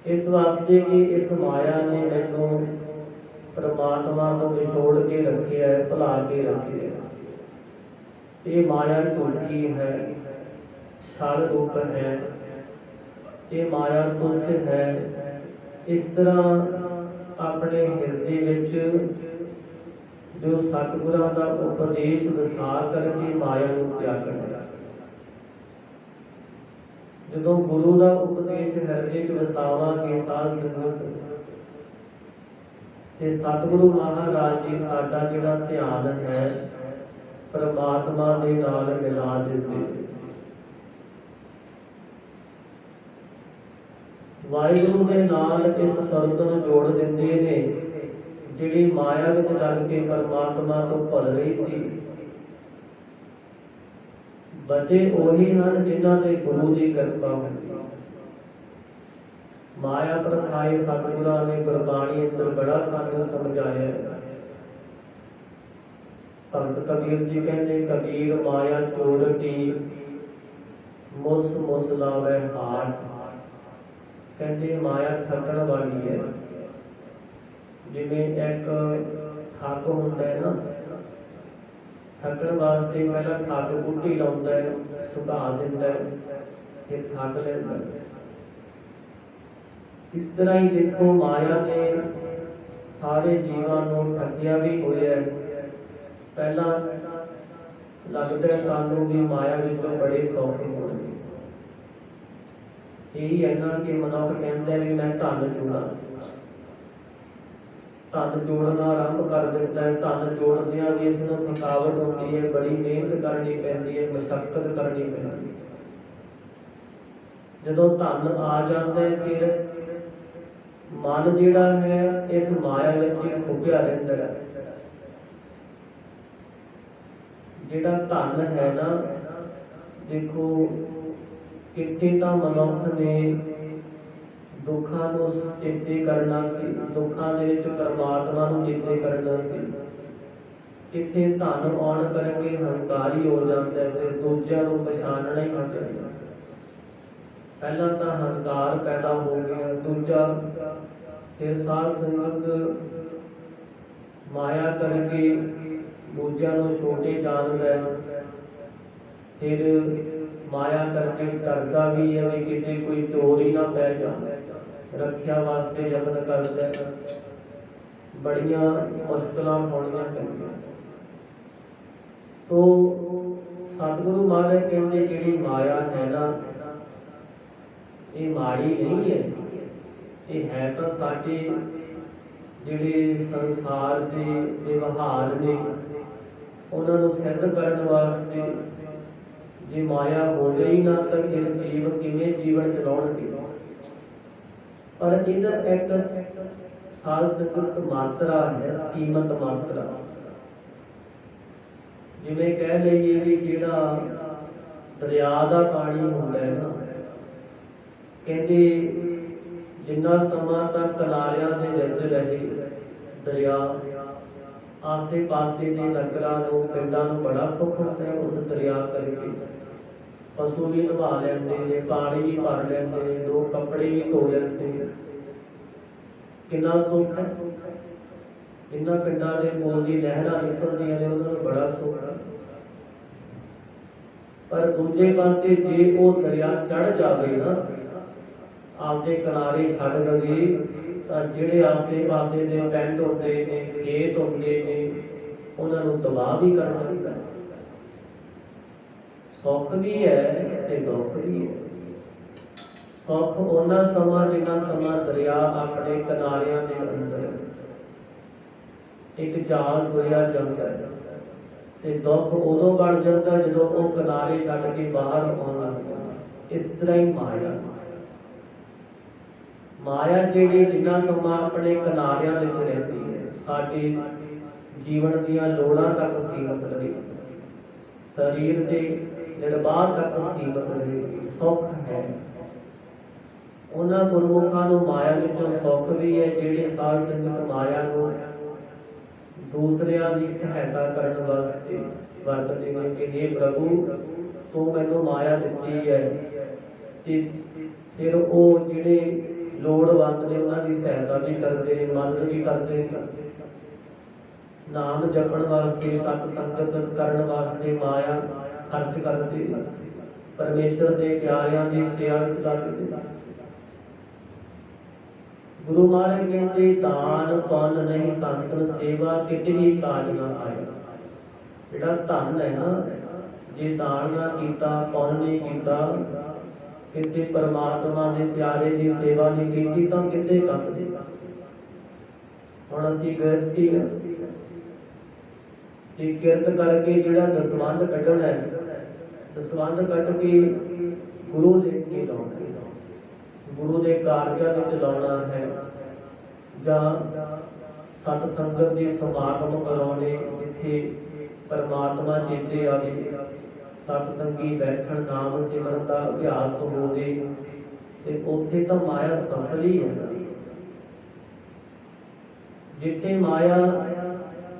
ਇਸ ਵਾਸਤੇ ਕਿ ਇਸ ਮਾਇਆ ਨੇ ਮੈਨੂੰ ਪਰਮਾਤਮਾ ਤੋਂ ਵਿਛੋੜ ਕੇ ਰੱਖਿਆ ਹੈ, ਭੁਲਾ ਕੇ ਰੱਖਿਆ ਹੈ। ਇਹ ਮਾਇਆ ਝੂਠੀ ਹੈ, ਛਲ ਰੂਪ ਹੈ, ਇਹ ਮਾਇਆ ਤੁੱਛ ਹੈ। ਇਸ ਤਰ੍ਹਾਂ ਆਪਣੇ ਹਿਰਦੇ ਵਿੱਚ ਜੋ ਸਤਿਗੁਰਾਂ ਦਾ ਉਪਦੇਸ਼ ਵਸਾ ਕਰਕੇ ਮਾਇਆ ਨੂੰ ਤਿਆਗਣਾ। ਜਦੋਂ ਗੁਰੂ ਦਾ ਉਪਦੇਸ਼ ਹਿਰਦੇ 'ਚ ਵਸਾਵਾਂਗੇ ਸਾਧ ਸੰਗਤ, ਤੇ ਸਤਿਗੁਰੂ ਮਹਾਰਾਜ ਜੀ ਸਾਡਾ ਜਿਹੜਾ ਧਿਆਨ ਹੈ ਪਰਮਾਤਮਾ ਦੇ ਨਾਲ ਮਿਲਾ ਦਿੰਦੇ। ਵਾਹਿਗੁਰੂ ਦੇ ਨਾਲ ਇਸ ਸੁਰਤ ਨੂੰ ਜੋੜ ਦਿੰਦੇ ਨੇ, ਜਿਹੜੀ ਮਾਇਆ ਵਿੱਚ ਲੱਗ ਕੇ ਪਰਮਾਤਮਾ ਤੋਂ ਭੁੱਲ ਰਹੀ ਸੀ। ਬਚੇ ਉਹੀ ਹਨ ਜਿਨ੍ਹਾਂ ਦੇ ਗੁਰੂ ਦੀ ਕਿਰਪਾ ਹੁੰਦੀ। ਮਾਇਆ ਪ੍ਰਥਾਏ ਸਤਿਗੁਰਾਂ ਨੇ ਗੁਰਬਾਣੀ ਅੰਦਰ ਬੜਾ ਸਾਨੂੰ ਸਮਝਾਇਆ। ਭਗਤ ਕਬੀਰ ਜੀ ਕਹਿੰਦੇ ਕਬੀਰ ਮਾਇਆ ਚੋਰਟੀ, ਮੁਸ ਮੁਸ ਲਾਵੇ ਹਾਟ। ਕਹਿੰਦੇ ਮਾਇਆ ਠੱਗਣ ਵਾਲੀ ਹੈ। ਜਿਵੇਂ ਇੱਕ ਠੱਗ ਹੁੰਦਾ ਹੈ ਨਾ, ਠੱਗਣ ਵਾਸਤੇ ਪਹਿਲਾਂ ਠੱਗ ਬੂਟੀ ਲਾਉਂਦਾ ਹੈ, ਸੁਕਾ ਦਿੰਦਾ ਹੈ, ਫਿਰ ਠੱਗ ਲੈਂਦਾ ਹੈ। ਇਸ ਤਰ੍ਹਾਂ ਹੀ ਦੇਖੋ ਮਾਇਆ ਨੇ ਸਾਰੇ ਜੀਵਾਂ ਨੂੰ ਠੱਗਿਆ ਵੀ ਹੋਇਆ ਹੈ। ਪਹਿਲਾਂ ਲੱਗਦਾ ਸਾਨੂੰ ਵੀ ਮਾਇਆ ਵਿੱਚੋਂ ਬੜੇ ਸੌਖੇ ਹੋਣਗੇ। ਇਹੀ ਹੈ ਨਾ ਕਿ ਮਨੁੱਖ ਕਹਿੰਦਾ ਵੀ ਮੈਂ ਧਨ ਜੋੜਾਂ, ਧਨ ਜੋੜਨਾ ਆਰੰਭ ਕਰ ਦਿੰਦਾ ਹੈ। ਧਨ ਜੋੜਦਿਆਂ ਵੀ ਇਸ ਨੂੰ ਥਕਾਵਟ ਹੁੰਦੀ ਹੈ, ਬੜੀ ਮਿਹਨਤ ਕਰਨੀ ਪੈਂਦੀ ਹੈ, ਮਸ਼ੱਕਤ ਕਰਨੀ ਪੈਂਦੀ ਹੈ। ਜਦੋਂ ਧਨ ਆ ਜਾਂਦਾ ਹੈ ਫਿਰ ਮਨ ਜਿਹੜਾ ਹੈ ਇਸ ਮਾਇਆ ਵਿੱਚ ਖੁੱਭਿਆ ਰਹਿੰਦਾ ਹੈ। ਜਿਹੜਾ ਧਨ ਹੈ ਨਾ, ਦੇਖੋ ਕਿੱਥੇ ਤਾਂ ਮਨੁੱਖ ਨੇ ਦੁੱਖਾਂ ਨੂੰ ਚੇਤੇ ਕਰਨਾ ਸੀ, ਦੁੱਖਾਂ ਦੇ ਵਿੱਚ ਪਰਮਾਤਮਾ ਨੂੰ ਚੇਤੇ ਕਰਨਾ ਸੀ। ਕਿੱਥੇ ਧਨ ਆਉਣ ਕਰਕੇ ਹੰਕਾਰੀ ਹੋ ਜਾਂਦਾ ਤੇ ਦੂਜਿਆਂ ਨੂੰ ਪਛਾਣਨਾ ਹੀ ਹਟ ਜਾਂਦਾ। ਪਹਿਲਾਂ ਤਾਂ ਹੰਕਾਰ ਪੈਦਾ ਹੋ ਗਿਆ, ਦੂਜਾ ਫਿਰ ਸਾਧ ਸੰਗਤ ਮਾਇਆ ਕਰਕੇ ਦੂਜਿਆਂ ਨੂੰ ਛੋਟੇ ਜਾਣਦਾ ਹੈ। ਫਿਰ ਮਾਇਆ ਕਰਕੇ ਡਰਦਾ ਵੀ ਹੈ ਵੀ ਕਿਤੇ ਕੋਈ ਚੋਰ ਹੀ ਨਾ ਪੈ ਜਾਵੇ, ਰੱਖਿਆ ਵਾਸਤੇ ਯਤਨ ਕਰਦਾ ਹੈ। ਬੜੀਆਂ ਮੁਸ਼ਕਲਾਂ ਹੋਣੀਆਂ ਪੈਂਦੀਆਂ। ਸੋ ਸਤਿਗੁਰੂ ਮਹਾਰਾਜ ਕਹਿੰਦੇ ਜਿਹੜੀ ਮਾਇਆ ਹੈ ਨਾ, ਇਹ ਮਾੜੀ ਨਹੀਂ ਹੈ। ਇਹ ਹੈ ਤਾਂ ਸਾਡੇ ਜਿਹੜੇ ਸੰਸਾਰ ਦੇ ਵਿਵਹਾਰ ਨੇ ਉਹਨਾਂ ਨੂੰ ਸਿੱਧ ਕਰਨ ਵਾਸਤੇ। ਜੇ ਮਾਇਆ ਹੋਵੇ ਹੀ ਨਾ ਤਾਂ ਫਿਰ ਜੀਵ ਕਿਵੇਂ ਜੀਵਨ ਚਲਾਉਣਗੇ। ਪਰ ਇਹਦਾ ਇੱਕ ਸਾਧ ਸੰਗਤ ਮਾਤਰਾ ਹੈ, ਸੀਮਤ ਮਾਤਰਾ। ਜਿਵੇਂ ਕਹਿ ਲਈਏ ਵੀ ਜਿਹੜਾ ਦਰਿਆ ਦਾ ਪਾਣੀ ਹੁੰਦਾ ਹੈ ਨਾ, ਕਹਿੰਦੇ ਜਿੰਨਾ ਸਮਾਂ ਤੱਕ ਕਿਨਾਰਿਆਂ ਦੇ ਵਿੱਚ ਰਹੇ ਦਰਿਆ, ਆਸੇ ਪਾਸੇ ਦੇ ਨਗਰਾਂ ਨੂੰ ਪਿੰਡਾਂ ਨੂੰ ਬੜਾ ਸੁੱਖ ਹੁੰਦਾ ਹੈ ਉਸ ਦਰਿਆ ਕਰਕੇ। ਪਸ਼ੂ ਵੀ ਨਵਾ ਲੈਂਦੇ ਨੇ, ਪਾਣੀ ਵੀ ਭਰ ਲੈਂਦੇ ਨੇ, ਦੋ ਕੱਪੜੇ ਵੀ ਧੋ ਲੈਂਦੇ ਨੇ। ਕਿੰਨਾ ਸੁੱਖ ਹੈ। ਇਹਨਾਂ ਪਿੰਡਾਂ ਦੇ ਕੋਲ ਦੀ ਨਹਿਰਾਂ ਨਿਕਲਦੀਆਂ ਨੇ, ਉਹਨਾਂ ਨੂੰ ਬੜਾ ਸੁੱਖ ਹੈ। ਪਰ ਦੂਜੇ ਪਾਸੇ ਜੇ ਉਹ ਦਰਿਆ ਚੜ ਜਾਵੇ ਨਾ, ਆਪਦੇ ਕਿਨਾਰੇ ਛੱਡ ਦੇਵੇ, ਤਾਂ ਜਿਹੜੇ ਆਸੇ ਪਾਸੇ ਦੇ ਪਿੰਡ ਹੁੰਦੇ ਨੇ, ਖੇਤ ਹੁੰਦੇ ਨੇ, ਉਹਨਾਂ ਨੂੰ ਤਬਾਹ ਵੀ ਕਰ ਦਿੰਦਾ। ਸੁੱਖ ਵੀ ਹੈ ਤੇ ਦੁੱਖ ਵੀ ਹੈ। ਸੁੱਖ ਉਹਨਾਂ ਸਮਾਂ ਜਿੰਨਾ ਸਮਾਂ ਦਰਿਆ ਆਪਣੇ ਕਿਨਾਰਿਆਂ ਦੇ ਅੰਦਰ ਇੱਕ ਜਾਲ ਹੋਇਆ ਜਾਂਦਾ ਹੈ, ਤੇ ਦੁੱਖ ਉਦੋਂ ਬਣ ਜਾਂਦਾ ਜਦੋਂ ਉਹ ਕਿਨਾਰੇ ਛੱਡ ਕੇ ਬਾਹਰ ਆਉਣ ਲੱਗ ਜਾਂਦਾ। ਇਸ ਤਰ੍ਹਾਂ ਹੀ ਮਾਇਆ ਜਿਹੜੀ ਜਿੰਨਾ ਸਮਾਂ ਆਪਣੇ ਕਿਨਾਰਿਆਂ ਵਿੱਚ ਰਹਿੰਦੀ ਹੈ, ਸਾਡੇ ਜੀਵਨ ਦੀਆਂ ਲੋੜਾਂ ਤੱਕ ਸੀਮਤ ਰਹੇ, ਸਰੀਰ ਦੇ ਨਿਰਬਾਹ ਤੱਕ ਸੀਮਤ ਰਹੇ, ਸੁੱਖ ਹੈ। ਉਹਨਾਂ ਗੁਰਮੁਖਾਂ ਨੂੰ ਮਾਇਆ ਵਿੱਚੋਂ ਸੁੱਖ ਵੀ ਹੈ ਜਿਹੜੇ ਸਾਧ ਸੰਗਤ ਮਾਇਆ ਨੂੰ ਦੂਸਰਿਆਂ ਦੀ ਸਹਾਇਤਾ ਕਰਨ ਵਾਸਤੇ ਵਰਤਦੇ ਨੇ ਕਿ हे ਪ੍ਰਭੂ ਤੂੰ ਮੈਨੂੰ ਮਾਇਆ ਦਿੱਤੀ ਹੈ। ਤੇ ਫਿਰ ਉਹ ਜਿਹੜੇ ਲੋੜਵੰਦ ਨੇ ਉਹਨਾਂ ਦੀ ਸਹਾਇਤਾ ਵੀ ਕਰਦੇ ਨੇ, ਮਦਦ ਵੀ ਕਰਦੇ ਨੇ। ਨਾਮ ਜਪਣ ਵਾਸਤੇ, ਸਤ ਸੰਗਤ ਕਰਨ ਵਾਸਤੇ ਮਾਇਆ ਖਰਚ ਕਰਦੇ ਨੇ, ਪਰਮੇਸ਼ਰ ਦੇ ਪਿਆਰਿਆਂ ਦੀ ਸੇਵਾ ਕਰਦੇ ਨੇ। ਗੁਰੂ ਮਹਾਰਾਜ ਕਹਿੰਦੇ ਦਾਨ ਪੁੰਨ ਨਹੀਂ ਸੰਤਨ ਸੇਵਾ ਕਿਤਨੀ ਕਾਜ ਨਾ ਆਏ। ਜਿਹੜਾ ਧਨ ਹੈ ਨਾ, ਜੇ ਦਾਨ ਨਾ ਕੀਤਾ, ਪੁੰਨ ਨਹੀਂ ਕੀਤਾ, ਕਿਸੇ ਪਰਮਾਤਮਾ ਦੇ ਪਿਆਰੇ ਦੀ ਸੇਵਾ ਨਹੀਂ ਕੀਤੀ ਤਾਂ ਕਿਸੇ ਕੰਮ ਦੀ। ਹੁਣ ਅਸੀਂ ਗ੍ਰਸਤੀ ਹਾਂ ਤੇ ਕਿਰਤ ਕਰਕੇ ਜਿਹੜਾ ਦਸਵੰਧ ਕੱਢਣਾ ਹੈ, ਦਸਵੰਧ ਕੱਢ ਕੇ ਗੁਰੂ ਲੇਖੇ ਲਾਉਣਾ, ਗੁਰੂ ਦੇ ਕਾਰਜਾਂ ਵਿੱਚ ਲਾਉਣਾ ਹੈ, ਜਾਂ ਸਤ ਸੰਗਤ ਦੇ ਸਮਾਗਮ ਕਰਾਉਣੇ ਜਿੱਥੇ ਪਰਮਾਤਮਾ ਚੇਤੇ ਆਵੇ, ਸਤ ਸੰਗੀ ਬੈਠਣ, ਨਾਮ ਸਿਮਰਨ ਦਾ ਅਭਿਆਸ ਹੋਵੇ, ਤੇ ਉੱਥੇ ਤਾਂ ਮਾਇਆ ਸਫਲ ਹੀ ਹੈ। ਜਿੱਥੇ ਮਾਇਆ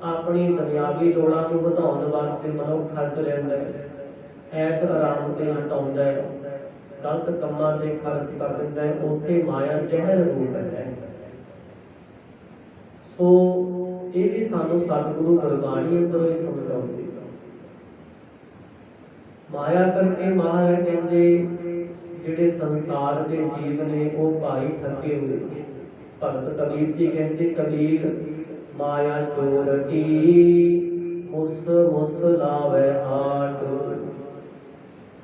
ਆਪਣੀ ਦੁਨਿਆਵੀ ਲੋੜਾਂ ਨੂੰ ਵਧਾਉਣ ਵਾਸਤੇ ਮਨੁੱਖ ਖਰਚ ਲੈਂਦਾ ਹੈ, ਐਸ ਆਰਾਮ ਤੇ ਹਟਾਉਂਦਾ ਹੈ, ਗਲਤ ਕੰਮਾਂ ਤੇ ਖਰਚ ਕਰ ਦਿੰਦਾ ਹੈ, ਉੱਥੇ ਮਾਇਆ ਜ਼ਹਿਰ ਰੂਪ ਹੈ। ਸੋ ਇਹ ਵੀ ਸਾਨੂੰ ਸਤਿਗੁਰੂ ਗੁਰਬਾਣੀ ਅੰਦਰੋਂ ਹੀ ਸਮਝਾਉਂਦੇ ਮਾਇਆ ਕਰਕੇ ਮਹਾਰਾਜ ਕਹਿੰਦੇ ਜਿਹੜੇ ਸੰਸਾਰ ਦੇ ਜੀਵ ਨੇ ਉਹ ਭਾਈ ਠੱਗੇ ਹੋਏ। ਭਗਤ ਕਬੀਰ ਜੀ ਕਹਿੰਦੇ, ਕਬੀਰ ਮਾਇਆ ਚੋਰਟੀ ਮੁਸ ਮੁਸ ਲਾਵੇ ਹਾਟ।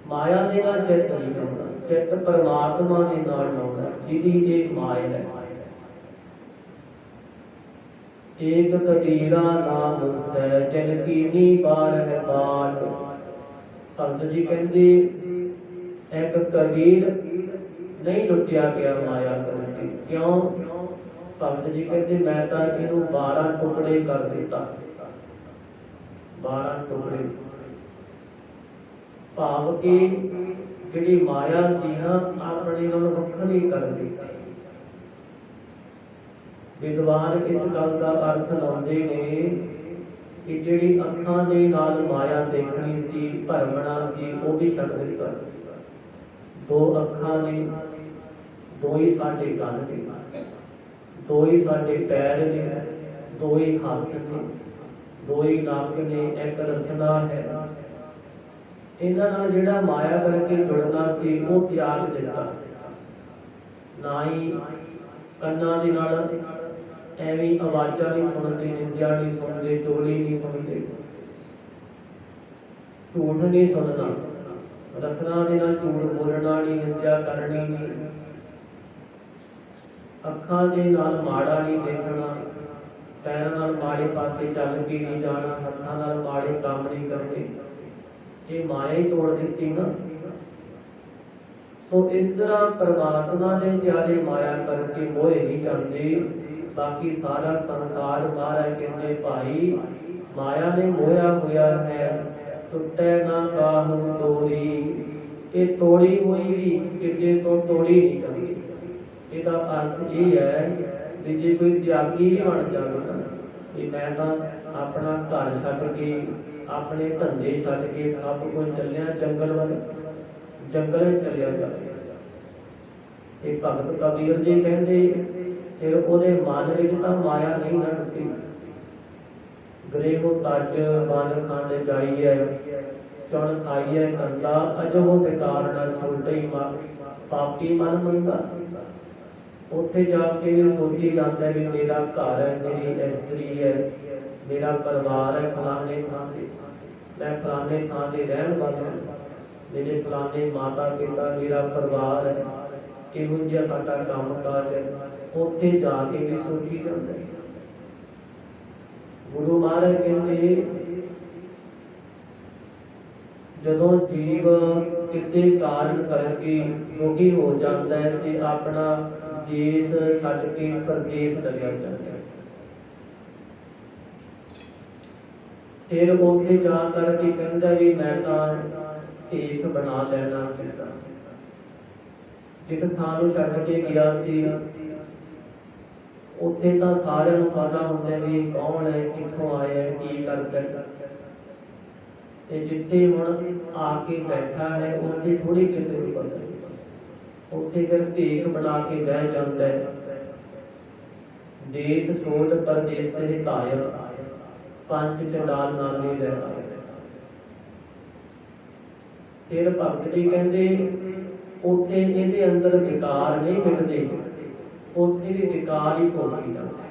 ਮਾਇਆ ਦੇ ਨਾਲ ਚਿੱਤ ਨਹੀਂ ਲਾਉਣਾ, ਚਿੱਤ ਪਰਮਾਤਮਾ ਦੇ ਨਾਲ ਲਾਉਣਾ, ਜਿਹਦੀ ਇਹ ਮਾਇਆ ਹੈ। ਏਕ ਕਬੀਰਾ ਨਾਮ ਸੈ ਜਨ ਕੀਨੀ ਬਾਰ ਹੈ ਬਾਟ। ਭਗਤ ਜੀ ਕਹਿੰਦੇ ਇੱਕ ਕਬੀਰ ਨਹੀਂ ਲੁੱਟਿਆ ਗਿਆ ਮਾਇਆ ਕਰਕੇ। ਕਿਉਂ? ਭਗਤ ਜੀ ਕਹਿੰਦੇ ਮੈਂ ਤਾਂ ਇਹਨੂੰ 12 ਟੁਕੜੇ ਕਰ ਦਿੱਤਾ। 12 ਟੁਕੜੇ ਭਾਵ ਕਿ ਜਿਹੜੀ ਮਾਇਆ ਸੀ ਨਾ ਆਪਣੇ ਨਾਲ ਵੱਖਰੀ ਕਰ ਦਿੱਤੀ। ਵਿਦਵਾਨ ਇਸ ਗੱਲ ਦਾ ਅਰਥ ਲਾਉਂਦੇ ਨੇ ਕਿ ਜਿਹੜੀ ਅੱਖਾਂ ਦੇ ਨਾਲ ਮਾਇਆ ਦੇਖਣੀ ਸੀ, ਭਰਮਣਾ ਸੀ, ਉਹ ਵੀ ਛੱਡ ਦਿੱਤਾ। 2 ਅੱਖਾਂ ਨੇ, 2 ਹੀ ਸਾਡੇ ਕੰਨ ਨੇ, 2 ਹੀ ਸਾਡੇ ਪੈਰ ਨੇ, 2 ਹੀ ਹੱਥ ਨੇ, 2 ਹੀ ਨੱਕ ਨੇ, ਇੱਕ ਰਸਨਾ ਹੈ। ਇਹਨਾਂ ਨਾਲ ਜਿਹੜਾ ਮਾਇਆ ਕਰਕੇ ਜੁੜਨਾ ਸੀ ਉਹ ਤਿਆਗ ਦਿੱਤਾ। ਨਾ ਹੀ ਕੰਨਾਂ ਦੇ ਨਾਲ ਐਵੇਂ ਆਵਾਜ਼ਾਂ ਨਹੀਂ ਸੁਣਦੇ, ਨਿੰਦਿਆ ਨਹੀਂ ਸੁਣਦੇ, ਚੋਲੀ ਨਹੀਂ ਸੁਣਦੇ, ਝੂਠ ਨਹੀਂ ਸੁਣਨਾ। ਰਸਨਾ ਦੇ ਨਾਲ ਝੂਠ ਬੋਲਣਾ ਨਹੀਂ, ਨਿੰਦਿਆ ਕਰਨੀ ਨਹੀਂ। ਅੱਖਾਂ ਦੇ ਨਾਲ ਮਾੜਾ ਨਹੀਂ ਦੇਖਣਾ, ਪੈਰਾਂ ਨਾਲ ਮਾੜੇ ਪਾਸੇ ਚੱਲ ਕੇ ਨਹੀਂ ਜਾਣਾ, ਹੱਥਾਂ ਨਾਲ ਮਾੜੇ ਕੰਮ ਨਹੀਂ ਕਰਨੇ। ਇਹ ਮਾਇਆ ਹੀ ਤੋੜ ਦਿੱਤੀ ਨਾ। ਸੋ ਇਸ ਤਰ੍ਹਾਂ ਪਰਮਾਤਮਾ ਦੇ ਪਿਆਰੇ ਮਾਇਆ ਕਰਕੇ ਮੋਹੇ ਨਹੀਂ ਜਾਂਦੇ। ਬਾਕੀ ਸਾਰਾ ਸੰਸਾਰ ਮਹਾਰਾਜ ਕਹਿੰਦੇ ਭਾਈ ਮਾਇਆ ਨੇ ਮੋਹਿਆ ਹੋਇਆ ਹੈ, ਟੁੱਟੇ ਨਾ ਕਾਹੂ ਤੋੜੀ। ਇਹ ਤੋੜੀ ਹੋਈ ਵੀ ਕਿਸੇ ਤੋਂ ਤੋੜੀ ਨਹੀਂ ਜਾਂਦੀ। ਇਹਦਾ ਅਰਥ ਇਹ ਹੈ ਵੀ ਜੇ ਕੋਈ ਤਿਆਗੀ ਵੀ ਬਣ ਜਾਵੇ ਨਾ, ਕਿ ਮੈਂ ਤਾਂ ਆਪਣਾ ਘਰ ਛੱਡ ਕੇ, ਆਪਣੇ ਧੰਦੇ ਛੱਡ ਕੇ ਸਭ ਕੁਝ ਚੱਲਿਆ ਜੰਗਲ ਵੱਲ, ਜੰਗਲ ਚਲਿਆ ਜਾਵੇ। ਇਹ ਭਗਤ ਕਬੀਰ ਜੀ ਕਹਿੰਦੇ ਫਿਰ ਉਹਦੇ ਮਨ ਵਿੱਚ ਤਾਂ ਮਾਇਆ ਨਹੀਂ ਨਾ ਟੁੱਟੀ। ਗ੍ਰਹਿ ਤਜ ਮਨ ਖੰਡ ਜਾਈਐ, ਚੁਣ ਖਾਈਐ ਕੰਦਾ, ਅਜੋ ਵਿਕਾਰ ਨਾ ਛੋਟੇ ਪਾਪੀ ਮਨ ਮੰਦਾ। ਉੱਥੇ ਜਾ ਕੇ ਵੀ ਸੋਚੀ ਜਾਂਦਾ ਵੀ ਮੇਰਾ ਘਰ ਹੈ, ਮੇਰੀ ਇਸਤਰੀ ਹੈ, ਮੇਰਾ ਪਰਿਵਾਰ ਹੈ, ਫਲਾਣੇ ਥਾਂ ਤੇ ਮੈਂ ਫਲਾਣੇ ਥਾਂ ਤੇ ਰਹਿਣ ਵਾਲਾ, ਮੇਰੇ ਫਲਾਣੇ ਮਾਤਾ ਪਿਤਾ, ਮੇਰਾ ਪਰਿਵਾਰ ਹੈ, ਇਹੋ ਜਿਹਾ ਸਾਡਾ ਕੰਮ ਕਾਜ ਹੈ। ਉੱਥੇ ਜਾ ਕੇ ਵੀ ਸੋਚੀ ਜਾਂਦਾ। ਗੁਰੂ ਮਹਾਰਾਜ ਕਹਿੰਦੇ ਜਦੋਂ ਜੀਵ ਕਿਸੇ ਕਾਰਨ ਕਰਕੇ ਦੁਖੀ ਹੋ ਜਾਂਦਾ ਹੈ ਤੇ ਆਪਣਾ ਦੇਸ਼ ਛੱਡ ਕੇ ਪ੍ਰਦੇਸ਼ ਚਲਿਆ ਜਾਂਦਾ ਹੈ, ਫਿਰ ਉੱਥੇ ਜਾ ਕਰਕੇ ਕਹਿੰਦਾ ਵੀ ਮੈਂ ਤਾਂ ਭੇਖ ਬਣਾ ਲੈਣਾ ਚਾਹੁੰਦਾ। ਜਿਸ ਥਾਂ ਨੂੰ ਛੱਡ ਕੇ ਗਿਆ ਸੀ ਉੱਥੇ ਤਾਂ ਸਾਰਿਆਂ ਨੂੰ ਪਤਾ ਹੁੰਦਾ ਵੀ ਕੌਣ ਹੈ, ਕਿੱਥੋਂ ਆਇਆ ਹੈ, ਕੀ ਕਰਦਾ ਹੈ। ਤੇ ਜਿੱਥੇ ਹੁਣ ਆ ਕੇ ਬੈਠਾ ਹੈ ਉੱਥੇ ਥੋੜੀ ਕਿਸੇ ਨੂੰ ਪਤਾ। ਉੱਥੇ ਫਿਰ ਭੇਖ ਬਣਾ ਕੇ ਬਹਿ ਜਾਂਦਾ ਹੈ। ਦੇਸ਼ ਛੋੜ ਪਰਦੇਸ ਸੇ ਧਾਇਰ, 5 ਚੰਡਾਲ ਨਾਮੇ ਲੈ ਆਏ। ਫਿਰ ਭਗਤ ਜੀ ਕਹਿੰਦੇ ਉੱਥੇ ਇਹਦੇ ਅੰਦਰ ਵਿਕਾਰ ਨਹੀਂ ਮਿਟਦੇ, ਉੱਥੇ ਵੀ ਵਿਕਾਰ ਹੀ ਭੋਗੀ ਜਾਂਦੇ।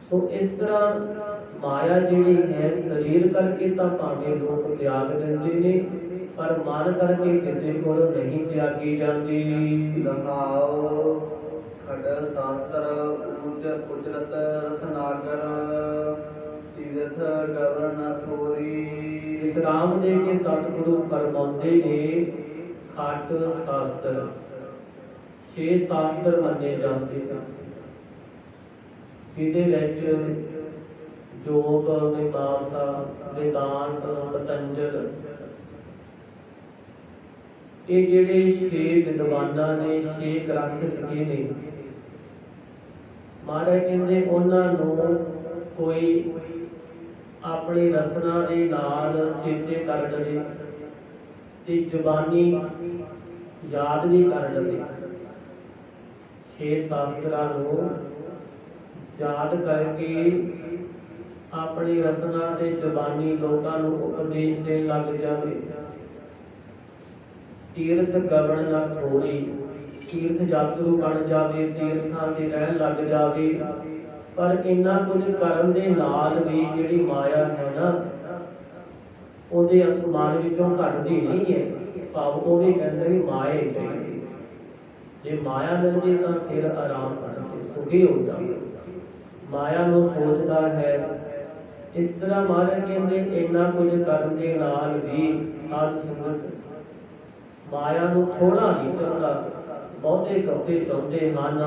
ਸੋ ਇਸ ਤਰ੍ਹਾਂ ਮਾਇਆ ਜਿਹੜੀ ਹੈ ਸਰੀਰ ਕਰਕੇ ਤਾਂ ਭਾਵੇਂ ਲੋਕ ਤਿਆਗ ਦਿੰਦੇ ਨੇ, ਪਰ ਮਨ ਕਰਕੇ ਕਿਸੇ ਕੋਲ ਨਹੀਂ ਤਿਆਗੀ ਜਾਂਦੀ। ਲਹਾਓ ਖੜ ਸ਼ਾਸਤਰ ਊਜ ਕੁਦਰਤ ਰਸਨਾਗਰ, ਤੀਰਥ ਗਵਰਨ ਥੋਰੀ। ਵਿਸਰਾਮ ਦੇ ਕੇ ਸਤਿਗੁਰੂ ਫਰਮਾਉਂਦੇ ਨੇ ਖਟ ਸ਼ਾਸਤਰ, 6 ਸ਼ਾਸਤਰ ਮੰਨੇ ਜਾਂਦੇ ਨੇ, ਜਿਹਦੇ ਵਿੱਚ ਯੋਗ, ਮੀਮਾਂਸਾ, ਵੇਦਾਂਤ, ਪਤੰਜਲ, ਇਹ ਜਿਹੜੇ 6 ਵਿਦਵਾਨਾਂ ਨੇ 6 ਗ੍ਰੰਥ ਲਿਖੇ ਨੇ। ਮਹਾਰਾਜ ਕਹਿੰਦੇ ਉਹਨਾਂ ਨੂੰ ਕੋਈ ਆਪਣੀ ਰਸਨਾ ਦੇ ਨਾਲ ਚੇਤੇ ਕਰ ਲਵੇ ਤੇ ਜ਼ੁਬਾਨੀ ਯਾਦ ਵੀ ਕਰ ਲਵੇ। 6 ਸ਼ਾਸਤਰਾਂ ਨੂੰ ਯਾਦ ਕਰਕੇ ਆਪਣੀ ਰਸਨਾ ਤੇ ਜ਼ੁਬਾਨੀ ਲੋਕਾਂ ਨੂੰ ਉਪਦੇਸ਼ ਦੇਣ ਲੱਗ ਜਾਵੇ ਤੀਰਥ ਗਵਣ ਨਾ ਖੋਰੀ। ਤੀਰਥ ਯਾਤਰੂ ਬਣ ਜਾਵੇ, ਤੀਰਥਾਂ ਤੇ ਰਹਿਣ ਲੱਗ ਜਾਵੇ, ਪਰ ਇੰਨਾ ਕੁਝ ਕਰਨ ਦੇ ਨਾਲ ਵੀ ਜਿਹੜੀ ਮਾਇਆ ਹੈ ਨਾ, ਉਹਦੇ ਮਨ ਵਿੱਚੋਂ ਘਟਦੀ ਨਹੀਂ ਹੈ। ਭਾਵ ਉਹ ਵੀ ਕਹਿੰਦੇ ਵੀ ਮਾਇਆ ਹੀ ਚਾਹੀਦੀ। ਜੇ ਮਾਇਆ ਮਿਲ ਜੇ ਤਾਂ ਫਿਰ ਆਰਾਮ ਕਰਕੇ ਸੁਖੀ ਹੋ ਜਾਵੇ। ਮਾਇਆ ਨੂੰ ਸੋਚਦਾ ਹੈ। ਇਸ ਤਰ੍ਹਾਂ ਮਹਾਰਾਜ ਕਹਿੰਦੇ ਇੰਨਾ ਕੁਝ ਕਰਨ ਦੇ ਨਾਲ ਵੀ ਸਾਧ ਸੰਗਤ ਮਾਇਆ ਨੂੰ ਥੋੜਾ ਨਹੀਂ ਚਾਹੁੰਦਾ, ਬਹੁਤੇ ਕੱਪੇ ਚਾਹੁੰਦੇ ਹਨ।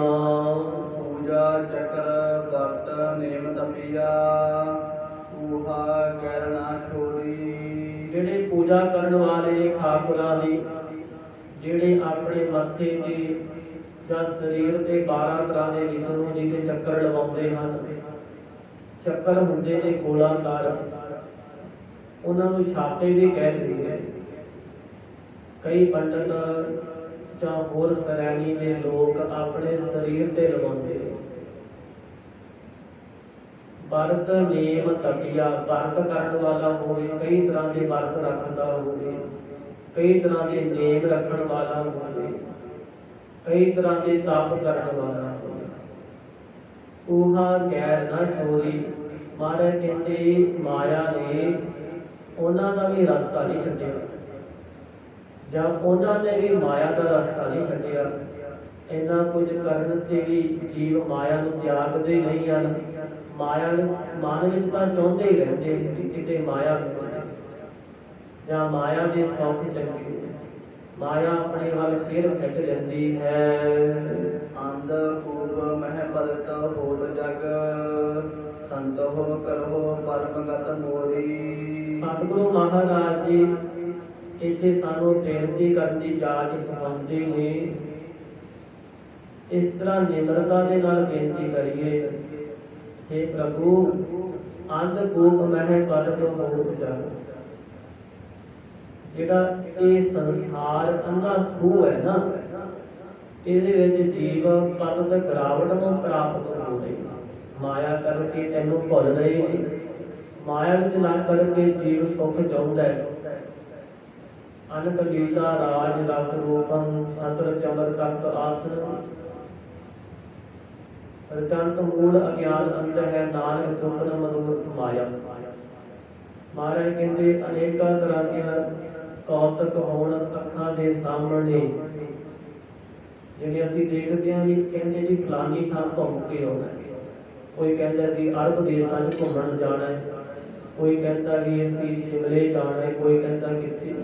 ਪੂਜਾ ਚੱਕਰ ਵਰਤ ਨੇਮ ਤਪੀਆ, ਊਹਾ ਕਰਨਾ ਛੋੜੀ। ਜਿਹੜੇ ਪੂਜਾ ਕਰਨ ਵਾਲੇ ਠਾਕੁਰਾਂ ਦੀ, ਜਿਹੜੇ ਆਪਣੇ ਮੱਥੇ ਤੇ ਜਾਂ ਸਰੀਰ ਤੇ 12 ਤਰ੍ਹਾਂ ਦੇ ਵਿਸ਼ਨੂੰ ਜੀ ਦੇ ਚੱਕਰ ਲਵਾਉਂਦੇ ਹਨ। ਚੱਕਰ ਹੁੰਦੇ ਨੇ ਗੋਲਾਕਾਰ, ਉਹਨਾਂ ਨੂੰ ਛਾਪੇ ਵੀ ਕਹਿ ਦਿੰਦੇ ਨੇ। ਕਈ ਪੰਡਤ ਜਾਂ ਹੋਰ ਸੈਲਾਨੀ ਦੇ ਲੋਕ ਆਪਣੇ ਸਰੀਰ ਤੇ ਲਵਾਉਂਦੇ ਨੇ। ਵਰਤ ਨੇਮ ਤਪੀਆ, ਵਰਤ ਕਰਨ ਵਾਲਾ ਹੋਵੇ, ਕਈ ਤਰ੍ਹਾਂ ਦੇ ਵਰਤ ਰੱਖਦਾ ਹੋਵੇ, ਕਈ ਤਰ੍ਹਾਂ ਦੇ ਨੇਮ ਰੱਖਣ ਵਾਲਾ ਹੋਵੇ, ਕਈ ਤਰ੍ਹਾਂ ਦੇ ਤਪ ਕਰਨ ਵਾਲਾ ਹੋਵੇ। ਊਹਾ ਗੈਰ ਨਾ ਛੋਰੀ। ਮਹਾਰਾਜ ਕਹਿੰਦੇ ਮਾਇਆ ਨੇ ਉਹਨਾਂ ਦਾ ਵੀ ਰਸਤਾ ਨਹੀਂ ਛੱਡਿਆ, ਜਾਂ ਉਹਨਾਂ ਨੇ ਵੀ ਮਾਇਆ ਦਾ ਰਸਤਾ ਨਹੀਂ ਛੱਡਿਆ। ਇੰਨਾ ਕੁਝ ਕਰਨ ਤੇ ਵੀ ਜੀਵ ਮਾਇਆ ਨੂੰ ਤਿਆਗਦੇ ਨਹੀਂ ਹਨ। ਮਾਇਆ ਮਨ ਵਿੱਚ ਤਾਂ ਚਾਹੁੰਦੇ ਹੀ ਰਹਿੰਦੇ ਕਿ ਕਿਤੇ ਮਾਇਆ ਮਿਲੇ ਜਾਂ ਮਾਇਆ ਦੇ ਸੌਖ ਚੰਗੇ। ਮਾਇਆ ਆਪਣੇ ਵੱਲ ਫਿਰ ਖਿੱਚ ਲੈਂਦੀ ਹੈ। ਅੰਧ ਕੂਪ ਮਹਿ ਭਗਤ ਹੋਤ ਜਗ, ਸੰਤੋ ਕਰੋ ਪਰਮ ਗਤ ਮੋਰੀ। ਸਤਿਗੁਰੂ ਮਹਾਰਾਜ ਜੀ ਇੱਥੇ ਸਾਨੂੰ ਬੇਨਤੀ ਕਰਨ ਦੀ ਜਾਚ ਸਿਖਾਉਂਦੇ ਨੇ। ਇਸ ਤਰ੍ਹਾਂ ਨਿਮਰਤਾ ਦੇ ਨਾਲ ਬੇਨਤੀ ਕਰੀਏ, हे ਪ੍ਰਭੂ ਅੰਧ ਕੂਪ ਮਹਿ ਭਗਤ ਹੋਤ ਜਗ। ਜਿਹੜਾ ਇਹ ਸੰਸਾਰ ਅੰਧਾ ਖੂਹ ਹੈ ਨਾ, ਇਹਦੇ ਵਿੱਚ ਜੀਵ ਪਤਤ ਗਿਰਾਵਟ ਨੂੰ ਪ੍ਰਾਪਤ ਹੋ ਰਹੀ। ਮਾਇਆ ਕਰਕੇ ਤੈਨੂੰ ਭੁੱਲ ਰਹੇ ਨੇ। ਮਾਇਆ ਵਿੱਚ ਲੱਗ ਕਰਕੇ ਜੀਵ ਸੁਖ ਚਾਹੁੰਦਾ ਹੈ। ਅਨਕ ਲੀਲਾ ਰਾਜ ਰਸ ਰੂਪੰ, ਸਤਰ ਚਮਰ ਤਖਤ ਆਸਨ। ਰਚੰਤ ਮੂਲ ਅਗਿਆਨ ਅੰਧ ਹੈ, ਨਾਨਕ ਸੁਪਨ ਮਨੋਰਥ ਮਾਇਆ। ਮਹਾਰਾਜ ਕਹਿੰਦੇ ਅਨੇਕਾਂ ਤਰ੍ਹਾਂ ਦੀਆਂ ਕੌਤਕ ਹੋਣ ਅੱਖਾਂ ਦੇ ਸਾਹਮਣੇ, ਜਿਹੜੇ ਅਸੀਂ ਦੇਖਦੇ ਹਾਂ ਵੀ ਕਹਿੰਦੇ ਜੀ ਫਲਾਨੀ ਥਾਂ ਘੁੰਮ ਕੇ ਆਉਣਾ। ਕੋਈ ਕਹਿੰਦਾ ਅਸੀਂ ਅਰਬ ਦੇਸ਼ਾਂ 'ਚ ਘੁੰਮਣ ਜਾਣਾ ਹੈ, ਕੋਈ ਕਹਿੰਦਾ ਵੀ ਅਸੀਂ ਸ਼ਿਮਲੇ ਜਾਣਾ ਹੈ, ਕੋਈ ਕਹਿੰਦਾ ਕਿੱਥੇ।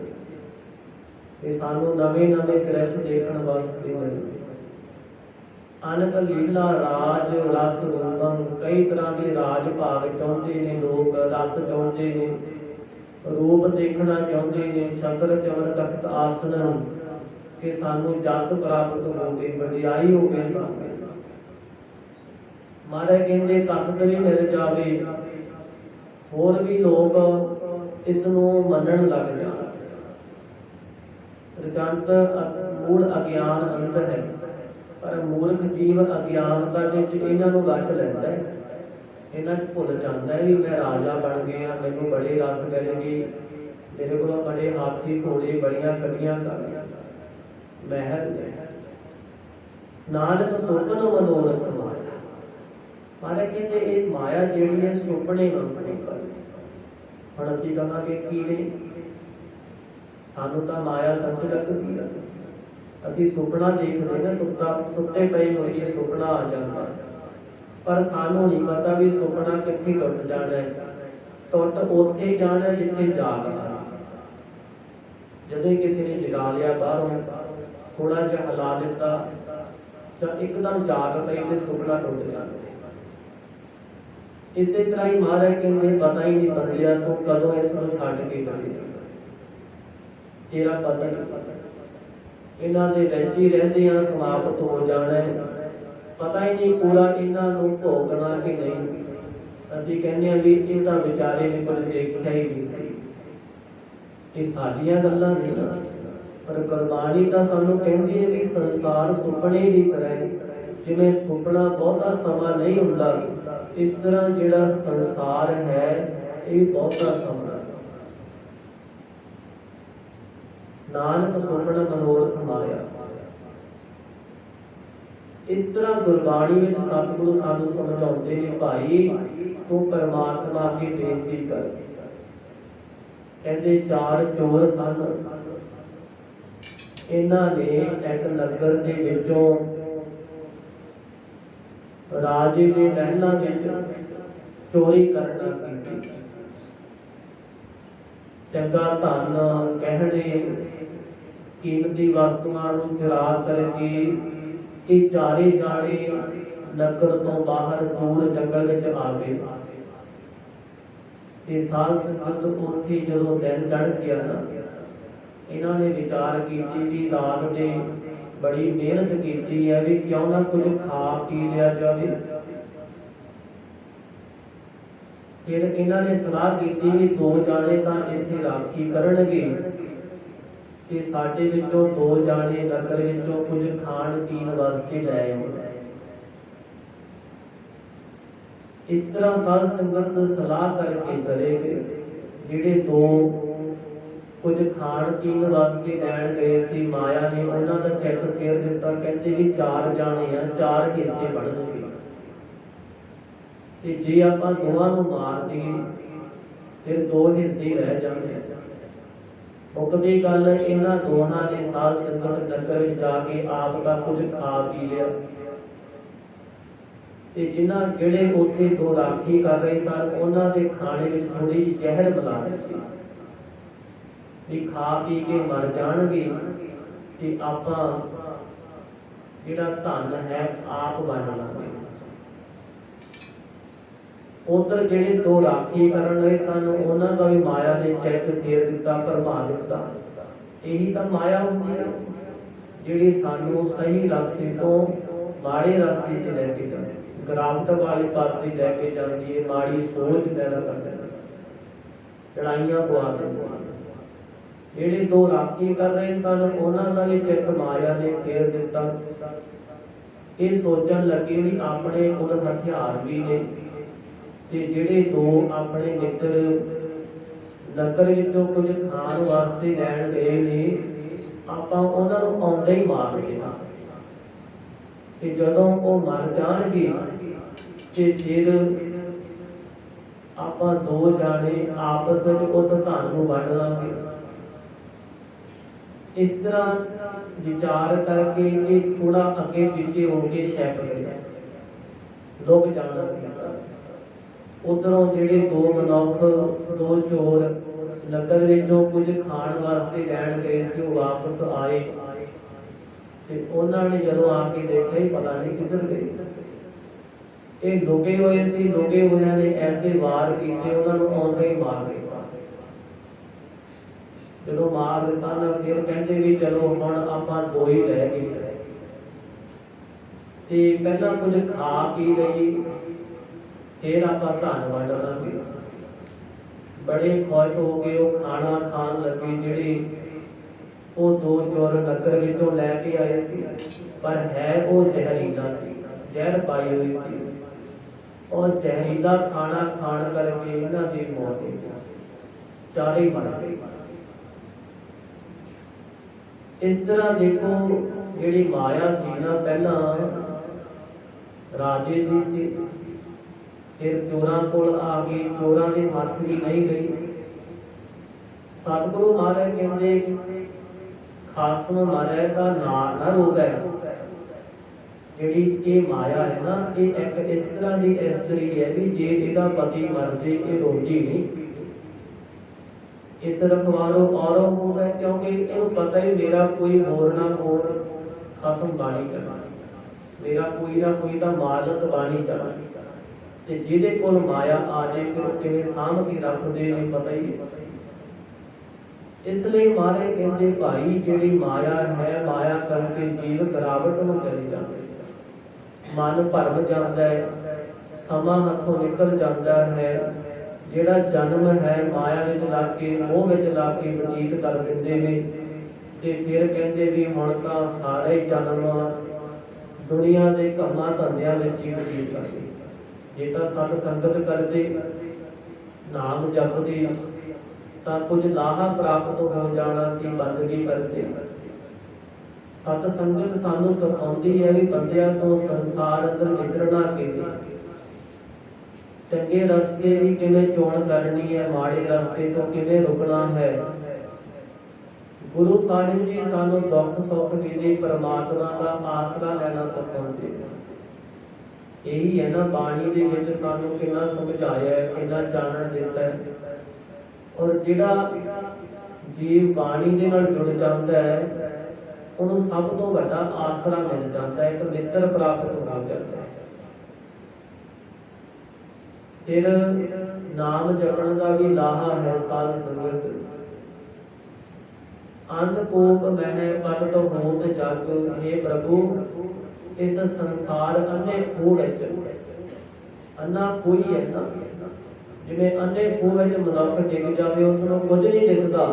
ਇਹ ਸਾਨੂੰ ਨਵੇਂ ਨਵੇਂ ਦ੍ਰਿਸ਼ ਦੇਖਣ ਵਾਸਤੇ ਮਿਲਦੇ। ਅਨਕ ਲੀਲਾ ਰਾਜ ਰਸ ਰੂਪੰ, ਕਈ ਤਰ੍ਹਾਂ ਦੇ ਰਾਜ ਭਾਗ ਚਾਹੁੰਦੇ ਨੇ ਲੋਕ, ਰਸ ਚਾਹੁੰਦੇ ਨੇ, ਰੂਪ ਦੇਖਣਾ ਚਾਹੁੰਦੇ ਨੇ। ਸ਼ਤਰ ਚਮਰ ਤਖਤ ਆਸਨ, ਕਿ ਸਾਨੂੰ ਜਸ ਪ੍ਰਾਪਤ ਹੋਵੇ, ਵਡਿਆਈ ਹੋਵੇ ਸਾਨੂੰ। ਮਹਾਰਾਜ ਕਹਿੰਦੇ ਤਖਤ ਵੀ ਮਿਲ ਜਾਵੇ, ਹੋਰ ਵੀ ਲੋਕ ਇਸ ਨੂੰ ਮੰਨਣ ਲੱਗ ਜਾਣ। ਰਚੰਤ ਮੂਲ ਅਗਿਆਨ ਅੰਤ ਹੈ, ਪਰ ਮੂਰਖ ਜੀਵ ਅਗਿਆਨਤਾ ਵਿੱਚ ਇਹਨਾਂ ਨੂੰ ਗੱਚ ਲੈਂਦਾ ਹੈ। ਇਹਨਾਂ 'ਚ ਭੁੱਲ ਜਾਂਦਾ ਹੈ ਵੀ ਮੈਂ ਰਾਜਾ ਬਣ ਗਿਆ, ਮੈਨੂੰ ਬੜੇ ਰਸ ਮਿਲ ਗਏ, ਮੇਰੇ ਕੋਲ ਬੜੇ ਹਾਥੀ ਘੋੜੇ, ਬੜੀਆਂ ਗੱਡੀਆਂ ਕਰ ਮਹਿਲ। ਨਾਨਕ ਸੁਪਨ ਮਨੋਰਥ ਮਾਇਆ। ਮਹਾਰਾਜ ਕਹਿੰਦੇ ਇਹ ਮਾਇਆ ਜਿਹੜੀ ਹੈ ਸੁਪਨੇ ਮੰਗਣੀ ਕਰ। ਹੁਣ ਅਸੀਂ ਕਹਾਂਗੇ ਕੀ ਨੇ, ਸਾਨੂੰ ਤਾਂ ਮਾਇਆ ਸੱਚ ਲੱਗਦੀ ਹੈ। ਅਸੀਂ ਸੁਪਨਾ ਦੇਖਦੇ ਨਾ, ਸੁੱਤੇ ਪਏ ਹੋਈਏ ਸੁਪਨਾ ਆ ਜਾਂਦਾ, ਪਰ ਸਾਨੂੰ ਨਹੀਂ ਪਤਾ ਵੀ ਸੁਪਨਾ ਕਿੱਥੇ ਟੁੱਟ ਜਾਣਾ ਹੈ। ਟੁੱਟ ਉੱਥੇ ਜਾਣਾ ਜਿੱਥੇ ਜਾਗਣਾ। ਜਦੋਂ ਕਿਸੇ ਨੇ ਜਗਾ ਲਿਆ ਬਾਹਰੋਂ, ਥੋੜਾ ਜਿਹਾ ਹਿਲਾ ਦਿੱਤਾ ਤਾਂ ਇੱਕਦਮ ਜਾਗ ਪਈ ਤੇ ਸੁਪਨਾ ਟੁੱਟ ਜਾਂਦਾ। ਇਸੇ ਤਰ੍ਹਾਂ ਹੀ ਮਹਾਰਾਜ ਕਹਿੰਦੇ ਪਤਾ ਹੀ ਨਹੀਂ ਬੰਦਿਆ ਤੂੰ ਕਦੋਂ ਇਸ ਨੂੰ ਛੱਡ ਕੇ ਜਾਏਗਾ, ਤੇਰਾ ਪਤਾ ਨਹੀਂ। ਇਹਨਾਂ ਦੇ ਵਿੱਚ ਹੀ ਰਹਿੰਦਿਆਂ ਸਮਾਪਤ ਹੋ ਜਾਣਾ ਹੈ। ਪਤਾ ਹੀ ਨਹੀਂ ਪੂਰਾ ਇਹਨਾਂ ਨੂੰ ਭੋਗਣਾ ਕਿ ਨਹੀਂ। ਅਸੀਂ ਕਹਿੰਦੇ ਹਾਂ ਵੀ ਇਹ ਤਾਂ ਵਿਚਾਰੇ ਨੇ ਕੁਝ ਦੇਖਿਆ ਹੀ ਨਹੀਂ ਸੀ। ਇਹ ਸਾਡੀਆਂ ਗੱਲਾਂ ਨਹੀਂ ਨਾ, ਪਰ ਗੁਰਬਾਣੀ ਤਾਂ ਸਾਨੂੰ ਕਹਿੰਦੀ ਹੈ ਵੀ ਸੰਸਾਰ ਸੁਪਨੇ ਦੀ ਤਰ੍ਹਾਂ ਹੈ। ਜਿਵੇਂ ਸੁਪਨਾ ਬਹੁਤਾ ਸਮਾਂ ਨਹੀਂ ਹੁੰਦਾ, ਇਸ ਤਰ੍ਹਾਂ ਜਿਹੜਾ ਸੰਸਾਰ ਹੈ ਇਹ ਬਹੁਤਾ ਸਮਾਂ। ਨਾਨਕ ਸੁਪਨ ਮਨੋਰਥ ਮਾਰਿਆ। ਇਸ ਤਰ੍ਹਾਂ ਗੁਰਬਾਣੀ ਵਿੱਚ ਸਤਿਗੁਰੂ ਸਾਨੂੰ ਸਮਝਾਉਂਦੇ ਨੇ, ਭਾਈ ਤੂੰ ਪਰਮਾਤਮਾ ਅੱਗੇ ਬੇਨਤੀ ਕਰ। ਕਹਿੰਦੇ 4 ਚੋਰ ਸਨ, ਇਹਨਾਂ ਨੇ ਇੱਕ ਨਗਰ ਦੇ ਵਿੱਚੋਂ ਰਾਜੇ ਦੇ ਮਹਿਲਾਂ ਵਿੱਚ ਚੋਰੀ ਕਰਨਾ ਕੀਤੀ। ਚੰਗਾ ਧਨ ਗਹਿਣੇ ਕੀਮਤੀ ਵਸਤੂਆਂ ਨੂੰ ਚੁਰਾ ਕਰਕੇ ਇਹ ਚਾਰੇ ਜਾਣੇ ਨਗਰ ਤੋਂ ਬਾਹਰ ਦੂਰ ਜੰਗਲ ਵਿੱਚ ਆ ਗਏ। ਤੇ ਸਾਧ ਸੰਗਤ ਉੱਥੇ ਜਦੋਂ ਦਿਨ ਚੜ੍ਹ ਗਿਆ ਨਾ, ਇਹਨਾਂ ਨੇ ਵਿਚਾਰ ਕੀਤੀ ਵੀ ਰਾਤ ਦੇ ਬੜੀ ਮਿਹਨਤ ਕੀਤੀ ਹੈ, ਵੀ ਕਿਉਂ ਨਾ ਕੁਝ ਖਾ ਪੀ ਲਿਆ ਜਾਵੇ। ਫਿਰ ਇਹਨਾਂ ਨੇ ਸਲਾਹ ਕੀਤੀ ਵੀ 2 ਜਾਣੇ ਤਾਂ ਇੱਥੇ ਰਾਖੀ ਕਰਨਗੇ ਤੇ ਸਾਡੇ ਵਿੱਚੋਂ 2 ਜਾਣੇ ਨਗਰ ਵਿੱਚੋਂ ਕੁਝ ਖਾਣ ਪੀਣ ਵਾਸਤੇ ਲੈ ਆਉਣ। ਇਸ ਤਰ੍ਹਾਂ ਸਾਧ ਸੰਗਤ ਸਲਾਹ ਕਰਕੇ ਚਲੇ ਗਏ। ਜਿਹੜੇ 2 ਕੁਝ ਖਾਣ ਪੀਣ ਵਾਸਤੇ ਲੈਣ ਗਏ ਸੀ, ਮਾਇਆ ਨੇ ਉਹਨਾਂ ਦਾ ਚੈੱਕ ਫੇਰ ਦਿੱਤਾ। ਕਹਿੰਦੇ ਵੀ 4 ਜਾਣੇ ਆ, 4 ਹਿੱਸੇ ਬਣਨਗੇ ਤੇ ਜੇ ਆਪਾਂ ਦੋਵਾਂ ਨੂੰ ਮਾਰ ਦਈਏ ਫਿਰ 2 ਹਿੱਸੇ ਰਹਿ ਜਾਣਗੇ। ਮੁੱਕਦੀ ਗੱਲ, ਇਹਨਾਂ ਦੋਹਾਂ ਨੇ ਸਾਧ ਸੰਗਤ ਨਗਰ ਵਿੱਚ ਜਾ ਕੇ ਆਪ ਦਾ ਕੁਝ ਖਾ ਪੀ ਲਿਆ ਤੇ ਜਿਹੜੇ ਉੱਥੇ 2 ਰਾਖੀ ਕਰ ਰਹੇ ਸਨ, ਉਹਨਾਂ ਦੇ ਖਾਣੇ ਵਿੱਚ ਥੋੜੀ ਜਿਹੀ ਜ਼ਹਿਰ ਮਿਲਾ ਦਿੱਤੀ ਵੀ ਖਾ ਪੀ ਕੇ ਮਰ ਜਾਣਗੇ ਤੇ ਆਪਾਂ ਜਿਹੜਾ ਧਨ ਹੈ ਆਪ ਵੰਡ ਲਾਂਗੇ। ਉਧਰ ਜਿਹੜੇ 2 ਰਾਖੀ ਕਰਨ ਰਹੇ ਸਨ, ਉਹਨਾਂ ਦਾ ਵੀ ਮਾਇਆ ਨੇ ਚੈੱਕ ਫੇਰ ਦਿੱਤਾ, ਭਰਮਾ ਦਿੱਤਾ। ਇਹੀ ਤਾਂ ਮਾਇਆ ਹੁੰਦੀ ਹੈ ਜਿਹੜੀ ਸਾਨੂੰ ਸਹੀ ਰਸਤੇ ਤੋਂ ਮਾੜੇ ਰਸਤੇ 'ਤੇ ਲੈ ਕੇ ਜਾਂਦੀ, ਗਿਰਾਵਟ ਵਾਲੇ ਪਾਸੇ ਲੈ ਕੇ ਜਾਂਦੀ ਹੈ, ਮਾੜੀ ਸੋਚ ਪੈਦਾ ਕਰ ਦਿੰਦੀ, ਲੜਾਈਆਂ ਪਵਾ ਦਿੰਦੀ। ਜਿਹੜੇ 2 ਰਾਖੀ ਕਰ ਰਹੇ ਸਨ, ਉਹਨਾਂ ਦਾ ਵੀ ਚੈੱਕ ਮਾਇਆ ਨੇ ਫੇਰ ਦਿੱਤਾ। ਇਹ ਸੋਚਣ ਲੱਗੇ ਵੀ ਆਪਣੇ ਕੋਲ ਹਥਿਆਰ ਵੀ ਨੇ ਤੇ ਜਿਹੜੇ 2 ਆਪਣੇ ਮਿੱਤਰ ਨਗਰ ਵਿੱਚੋਂ ਕੁਝ ਖਾਣ ਵਾਸਤੇ ਲੈਣ ਗਏ ਨੇ, ਆਪਾਂ ਉਹਨਾਂ ਨੂੰ ਆਉਂਦੇ ਹੀ ਮਾਰ ਦੇਣਾ ਤੇ ਜਦੋਂ ਉਹ ਮਰ ਜਾਣਗੇ ਤੇ ਫਿਰ ਆਪਾਂ 2 ਜਾਣੇ ਆਪਸ ਵਿੱਚ ਉਸ ਧਨ ਨੂੰ ਵੰਡ ਲਾਂਗੇ। ਇਸ ਤਰ੍ਹਾਂ ਵਿਚਾਰ ਕਰਕੇ ਇਹ ਥੋੜਾ ਅੱਗੇ ਪਿੱਛੇ ਹੋ ਕੇ ਛੈਪ ਗਏ। ਲੋਕ ਜਾਣਾ ਕੀਤਾ। ਉਧਰੋਂ ਜਿਹੜੇ 2 ਮਨੁੱਖ 2 ਚੋਰ ਨਗਰ ਵਿੱਚੋਂ ਕੁਝ ਖਾਣ ਵਾਸਤੇ ਲੈਣ ਗਏ ਸੀ, ਉਹ ਵਾਪਸ ਆਏ ਤੇ ਉਹਨਾਂ ਨੇ ਜਦੋਂ ਆ ਕੇ ਦੇਖਿਆ ਹੀ ਪਤਾ ਨਹੀਂ ਕਿੱਧਰ ਗਏ। ਇਹ ਲੁਕੇ ਹੋਏ ਸੀ। ਲੁਕੇ ਹੋਇਆਂ ਨੇ ਐਸੇ ਵਾਰ ਕੀਤੇ, ਉਹਨਾਂ ਨੂੰ ਆਉਂਦੇ ਹੀ ਮਾਰ ਦਿੱਤਾ। ਜਦੋਂ ਮਾਰ ਦਿੱਤਾ ਨਾ, ਫਿਰ ਕਹਿੰਦੇ ਵੀ ਚਲੋ ਹੁਣ ਆਪਾਂ 2 ਹੀ ਰਹਿ ਗਏ ਤੇ ਪਹਿਲਾਂ ਕੁਝ ਖਾ ਪੀ ਲਈ, ਫਿਰ ਆਪਾਂ ਧਨ ਵੰਡ ਲਾਂਗੇ। ਬੜੇ ਖੁਸ਼ ਹੋ ਕੇ ਉਹ ਖਾਣਾ ਖਾਣ ਲੱਗੇ। ਜਿਹੜੇ ਉਹ 2 ਚੋਰ ਨਗਰ ਵਿੱਚੋਂ ਲੈ ਕੇ ਆਏ ਸੀ, ਪਰ ਹੈ ਉਹ ਜ਼ਹਿਰੀਲਾ ਸੀ, ਜ਼ਹਿਰ ਪਾਈ ਹੋਈ ਸੀ। ਔਰ ਜ਼ਹਿਰੀਲਾ ਖਾਣਾ ਖਾਣ ਕਰਕੇ ਇਹਨਾਂ ਦੀ ਮੌਤ ਹੋ ਗਈ, ਚਾਰੇ ਮਰ ਗਏ। ਇਸ ਤਰ੍ਹਾਂ ਦੇਖੋ, ਜਿਹੜੀ ਮਾਇਆ ਸੀ ਨਾ, ਪਹਿਲਾਂ ਰਾਜੇ ਦੀ ਸੀ, ਫਿਰ ਚੋਰਾਂ ਕੋਲ ਆ ਗਈ, ਚੋਰਾਂ ਦੇ ਹੱਥ ਵੀ ਨਹੀਂ ਗਈ। ਸਤਿਗੁਰੂ ਮਹਾਰਾਜ ਕਹਿੰਦੇ ਖਾਸਮ ਮਾਰੇ ਦਾ ਨਾ ਰੋਗੈ। ਜਿਹੜੀ ਇਹ ਮਾਇਆ ਹੈ ਨਾ, ਇਹ ਇੱਕ ਇਸ ਤਰ੍ਹਾਂ ਦੀ ਇਸਤਰੀ ਹੈ ਵੀ ਜੇ ਇਹਦਾ ਪਤੀ ਮਰ ਜੇ ਇਹ ਰੋਂਦੀ ਨਹੀਂ। ਇਸ ਰਖਵਾਰੋ ਔਰੋ ਹੋਵੇ, ਕਿਉਂਕਿ ਇਹਨੂੰ ਪਤਾ ਹੀ ਮੇਰਾ ਕੋਈ ਹੋਰ ਨਾ ਹੋਰ ਖਸਮ ਬਾਣੀ ਕਰਨਾ, ਮੇਰਾ ਕੋਈ ਨਾ ਕੋਈ ਤਾਂ ਮਾਲਕ ਬਾਣੀ ਜਾਣਾ। ਤੇ ਜਿਹਦੇ ਕੋਲ ਮਾਇਆ ਆ ਜਾਏ ਫਿਰ ਉਹ ਕਿਵੇਂ ਸਾਂਭ ਕੇ ਰੱਖਦੇ ਨੇ, ਪਤਾ ਹੀ ਨਹੀਂ। ਇਸ ਲਈ ਮਹਾਰਾਜ ਕਹਿੰਦੇ ਭਾਈ ਜਿਹੜੀ ਮਾਇਆ ਹੈ, ਮਾਇਆ ਕਰਕੇ ਜੀਵ ਗਿਰਾਵਟ ਨੂੰ ਚਲੇ ਜਾਂਦੇ, ਮਨ ਭਰਮ ਜਾਂਦਾ ਹੈ, ਸਮਾਂ ਹੱਥੋਂ ਨਿਕਲ ਜਾਂਦਾ ਹੈ। ਜਿਹੜਾ ਜਨਮ ਹੈ ਮਾਇਆ ਵਿੱਚ ਲੱਗ ਕੇ, ਮੋਹ ਵਿੱਚ ਲੱਗ ਕੇ ਬਤੀਤ ਕਰ ਦਿੰਦੇ ਨੇ ਤੇ ਫਿਰ ਕਹਿੰਦੇ ਵੀ ਹੁਣ ਤਾਂ ਸਾਰੇ ਜਨਮ ਦੁਨੀਆ ਦੇ ਕੰਮਾਂ ਧੰਦਿਆਂ ਵਿੱਚ ਹੀ ਬਤੀਤ ਕਰਦੇ। ਜੇ ਤਾਂ ਸਤ ਸੰਗਤ ਕਰਦੇ, ਨਾਮ ਜਪਦੇ, ਤਾਂ ਕੁਝ ਲਾਹਾ ਪ੍ਰਾਪਤ ਹੋ ਜਾਣਾ ਸੀ ਬੰਦਗੀ ਕਰਦੇ। ਸਤ ਸੰਗਤ ਸਾਨੂੰ ਸਿਖਾਉਂਦੀ ਹੈ ਵੀ ਬੰਦਿਆਂ ਤੋਂ ਸੰਸਾਰ ਅੰਦਰ ਵਿਚਰਨਾ ਕਿਵੇਂ, ਚੰਗੇ ਰਸਤੇ ਦੀ ਕਿਵੇਂ ਚੋਣ ਕਰਨੀ ਹੈ, ਮਾੜੇ ਰਸਤੇ ਤੋਂ ਕਿਵੇਂ ਰੁਕਣਾ ਹੈ। ਗੁਰੂ ਸਾਹਿਬ ਜੀ ਸਾਨੂੰ ਦੁੱਖ ਸੁੱਖ ਵੇਲੇ ਪਰਮਾਤਮਾ ਦਾ ਆਸਰਾ ਲੈਣਾ ਸਿਖਾਉਂਦੇ। ਇਹੀ ਹੈ ਨਾ ਬਾਣੀ ਦੇ ਵਿੱਚ ਸਾਨੂੰ ਕਿੰਨਾ ਸਮਝਾਇਆ ਹੈ, ਕਿੰਨਾ ਜਾਣਨ ਦਿੱਤਾ ਹੈ। ਔਰ ਜਿਹੜਾ ਜੀਵ ਬਾਣੀ ਦੇ ਨਾਲ ਜੁੜ ਜਾਂਦਾ ਹੈ ਉਹਨੂੰ ਸਭ ਤੋਂ ਵੱਡਾ ਆਸਰਾ ਮਿਲ ਜਾਂਦਾ ਹੈ, ਇੱਕ ਮਿੱਤਰ ਪ੍ਰਾਪਤ ਹੋ ਜਾਂਦਾ ਹੈ। ਫਿਰ ਨਾਮ ਜਪਣ ਦਾ ਵੀ ਲਾਹਾ ਹੈ ਸਾਧ ਸੰਗਤ। ਅੰਨ ਕੋਪ ਮਹਿ ਪਤ ਹੋਤ ਜਗ, हे ਪ੍ਰਭੂ ਇਸ ਸੰਸਾਰ ਅੰਨੇ ਖੂਹ ਵਿੱਚ, ਅੰਨਾ ਕੋਈ ਹੈ ਨਾ, ਜਿਵੇਂ ਅੰਨੇ ਖੂਹ ਵਿੱਚ ਮਨੁੱਖ ਡਿੱਗ ਜਾਵੇ ਉਸਨੂੰ ਕੁਝ ਨਹੀਂ ਦਿਸਦਾ,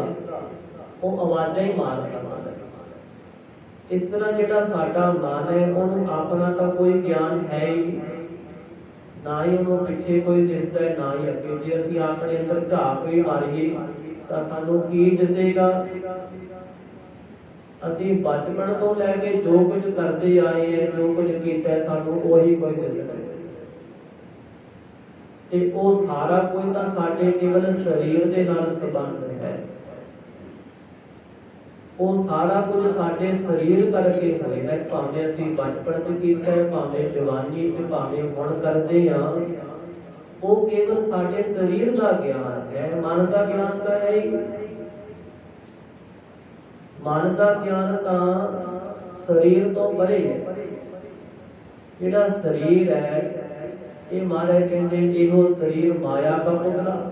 ਉਹ ਆਵਾਜ਼ਾਂ ਹੀ ਮਾਰ ਸਕਦਾ। ਇਸ ਤਰ੍ਹਾਂ ਜਿਹੜਾ ਸਾਡਾ ਮਨ ਹੈ ਉਹਨੂੰ ਆਪਣਾ ਤਾਂ ਕੋਈ ਗਿਆਨ ਹੈ ਹੀ ਨਾ, ਹੀ ਉਹਨੂੰ ਪਿੱਛੇ ਕੋਈ ਦਿਸਦਾ ਹੈ ਨਾ ਹੀ ਅੱਗੇ। ਜੇ ਅਸੀਂ ਆਪਣੇ ਅੰਦਰ ਝਾਕ ਵੀ ਮਾਰੀਏ ਤਾਂ ਸਾਨੂੰ ਕੀ ਦਿਸੇਗਾ? ਅਸੀਂ ਬਚਪਨ ਤੋਂ ਲੈ ਕੇ ਜੋ ਕੁਝ ਕਰਦੇ ਆਏ ਹੈ, ਜੋ ਕੁਝ ਕੀਤਾ ਹੈ, ਸਾਨੂੰ ਉਹੀ ਕੁਝ ਦਿਸਦਾ ਹੈ। ਤੇ ਉਹ ਸਾਰਾ ਕੁਝ ਤਾਂ ਸਾਡੇ ਕੇਵਲ ਸਰੀਰ ਦੇ ਨਾਲ ਸੰਬੰਧ ਹੈ। ਉਹ ਸਾਰਾ ਕੁਝ ਸਾਡੇ ਸਰੀਰ ਕਰਕੇ ਹੋਏਗਾ, ਭਾਵੇਂ ਅਸੀਂ ਬਚਪਨ 'ਚ ਕੀਤਾ ਹੈ, ਭਾਵੇਂ ਜਵਾਨੀ 'ਚ, ਭਾਵੇਂ ਹੁਣ ਕਰਦੇ ਹਾਂ। ਉਹ ਕੇਵਲ ਸਾਡੇ ਸਰੀਰ ਦਾ ਗਿਆਨ ਹੈ, ਮਨ ਦਾ ਗਿਆਨ ਤਾਂ ਹੈ ਹੀ। ਮਨ ਦਾ ਗਿਆਨ ਤਾਂ ਸਰੀਰ ਤੋਂ ਪਰੇ ਹੈ। ਜਿਹੜਾ ਸਰੀਰ ਹੈ ਇਹ ਮਹਾਰਾਜ ਕਹਿੰਦੇ ਇਹੋ ਸਰੀਰ ਮਾਇਆ ਦਾ ਪੁਤਲਾ,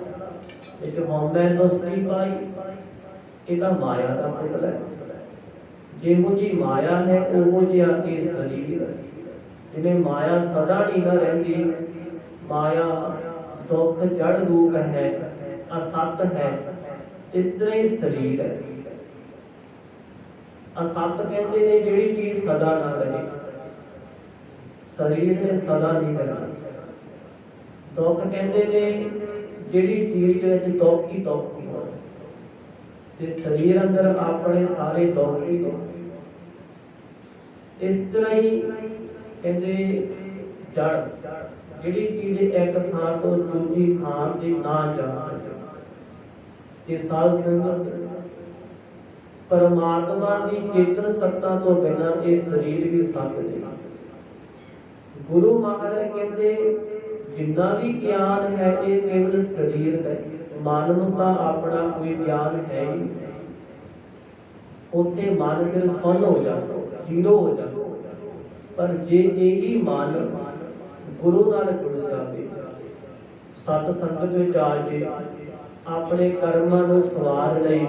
ਇਹ ਹਉਮੈ ਦੋਸਤੀ ਪਾਈ, ਇਹ ਤਾਂ ਮਾਇਆ ਦਾ ਪੁਤਲਾ ਹੈ। ਜਿਹੋ ਜੀ ਮਾਇਆ ਹੈ ਉਹੋ ਜਿਹਾ ਇਹ ਸਰੀਰ। ਜਿਵੇਂ ਮਾਇਆ ਸਦਾ ਨਹੀਂ ਨਾ ਰਹਿੰਦੀ, ਮਾਇਆ ਦੁੱਖ ਜੜ ਰੂਪ ਹੈ, ਅਸਤ ਹੈ, ਇਸ ਤਰ੍ਹਾਂ ਹੀ ਸਰੀਰ ਹੈ। ਅਸਤ ਕਹਿੰਦੇ ਨੇ ਜਿਹੜੀ ਚੀਜ਼ ਸਦਾ ਨਾ ਰਹੇ, ਸਰੀਰ ਨੇ ਸਦਾ ਨਹੀਂ ਰਹਿਣਾ। ਦੁੱਖ ਕਹਿੰਦੇ ਨੇ ਜਿਹੜੀ ਚੀਜ਼ ਵਿੱਚ ਦੁੱਖ ਹੀ ਦੁੱਖ ਹੋਵੇ, ਤੇ ਸਰੀਰ ਅੰਦਰ ਆਪਣੇ ਸਾਰੇ ਦੁੱਖ ਹੀ ਦੁੱਖ। ਇਸ ਤਰ੍ਹਾਂ ਹੀ ਕਹਿੰਦੇ ਜੜ, ਜਿਹੜੀ ਚੀਜ਼ ਇੱਕ ਥਾਂ ਤੋਂ ਦੂਜੀ ਥਾਂ ਤੇ ਨਾ ਜਾ ਸਕੇ। ਤੇ ਸਾਧ ਸੰਗਤ ਪਰਮਾਤਮਾ ਦੀ ਚੇਤਨ ਸੱਤਾ ਤੋਂ ਬਿਨਾਂ ਇਹ ਸਰੀਰ ਵੀ ਸੱਤ ਨਹੀਂ। ਗੁਰੂ ਮਹਾਰਾਜ ਕਹਿੰਦੇ ਜਿੰਨਾ ਵੀ ਗਿਆਨ ਹੈ ਇਹ ਕੇਵਲ ਸਰੀਰ ਹੈ, ਮਨ ਨੂੰ ਤਾਂ ਆਪਣਾ ਕੋਈ ਗਿਆਨ ਹੈ ਹੀ ਨਹੀਂ। ਉੱਥੇ ਮਨ ਫਿਰ ਸੁੰਨ ਹੋ ਜਾਂਦਾ, ਜ਼ੀਰੋ ਹੋ ਜਾਂਦਾ। ਪਰ ਜੇ ਇਹੀ ਮਨ ਗੁਰੂ ਨਾਲ ਜੁੜ ਜਾਵੇ, ਸਤ ਸੰਗਤ ਵਿੱਚ ਆ ਜੇ, ਆਪਣੇ ਕਰਮਾਂ ਨੂੰ ਸਵਾਰ ਲਈ,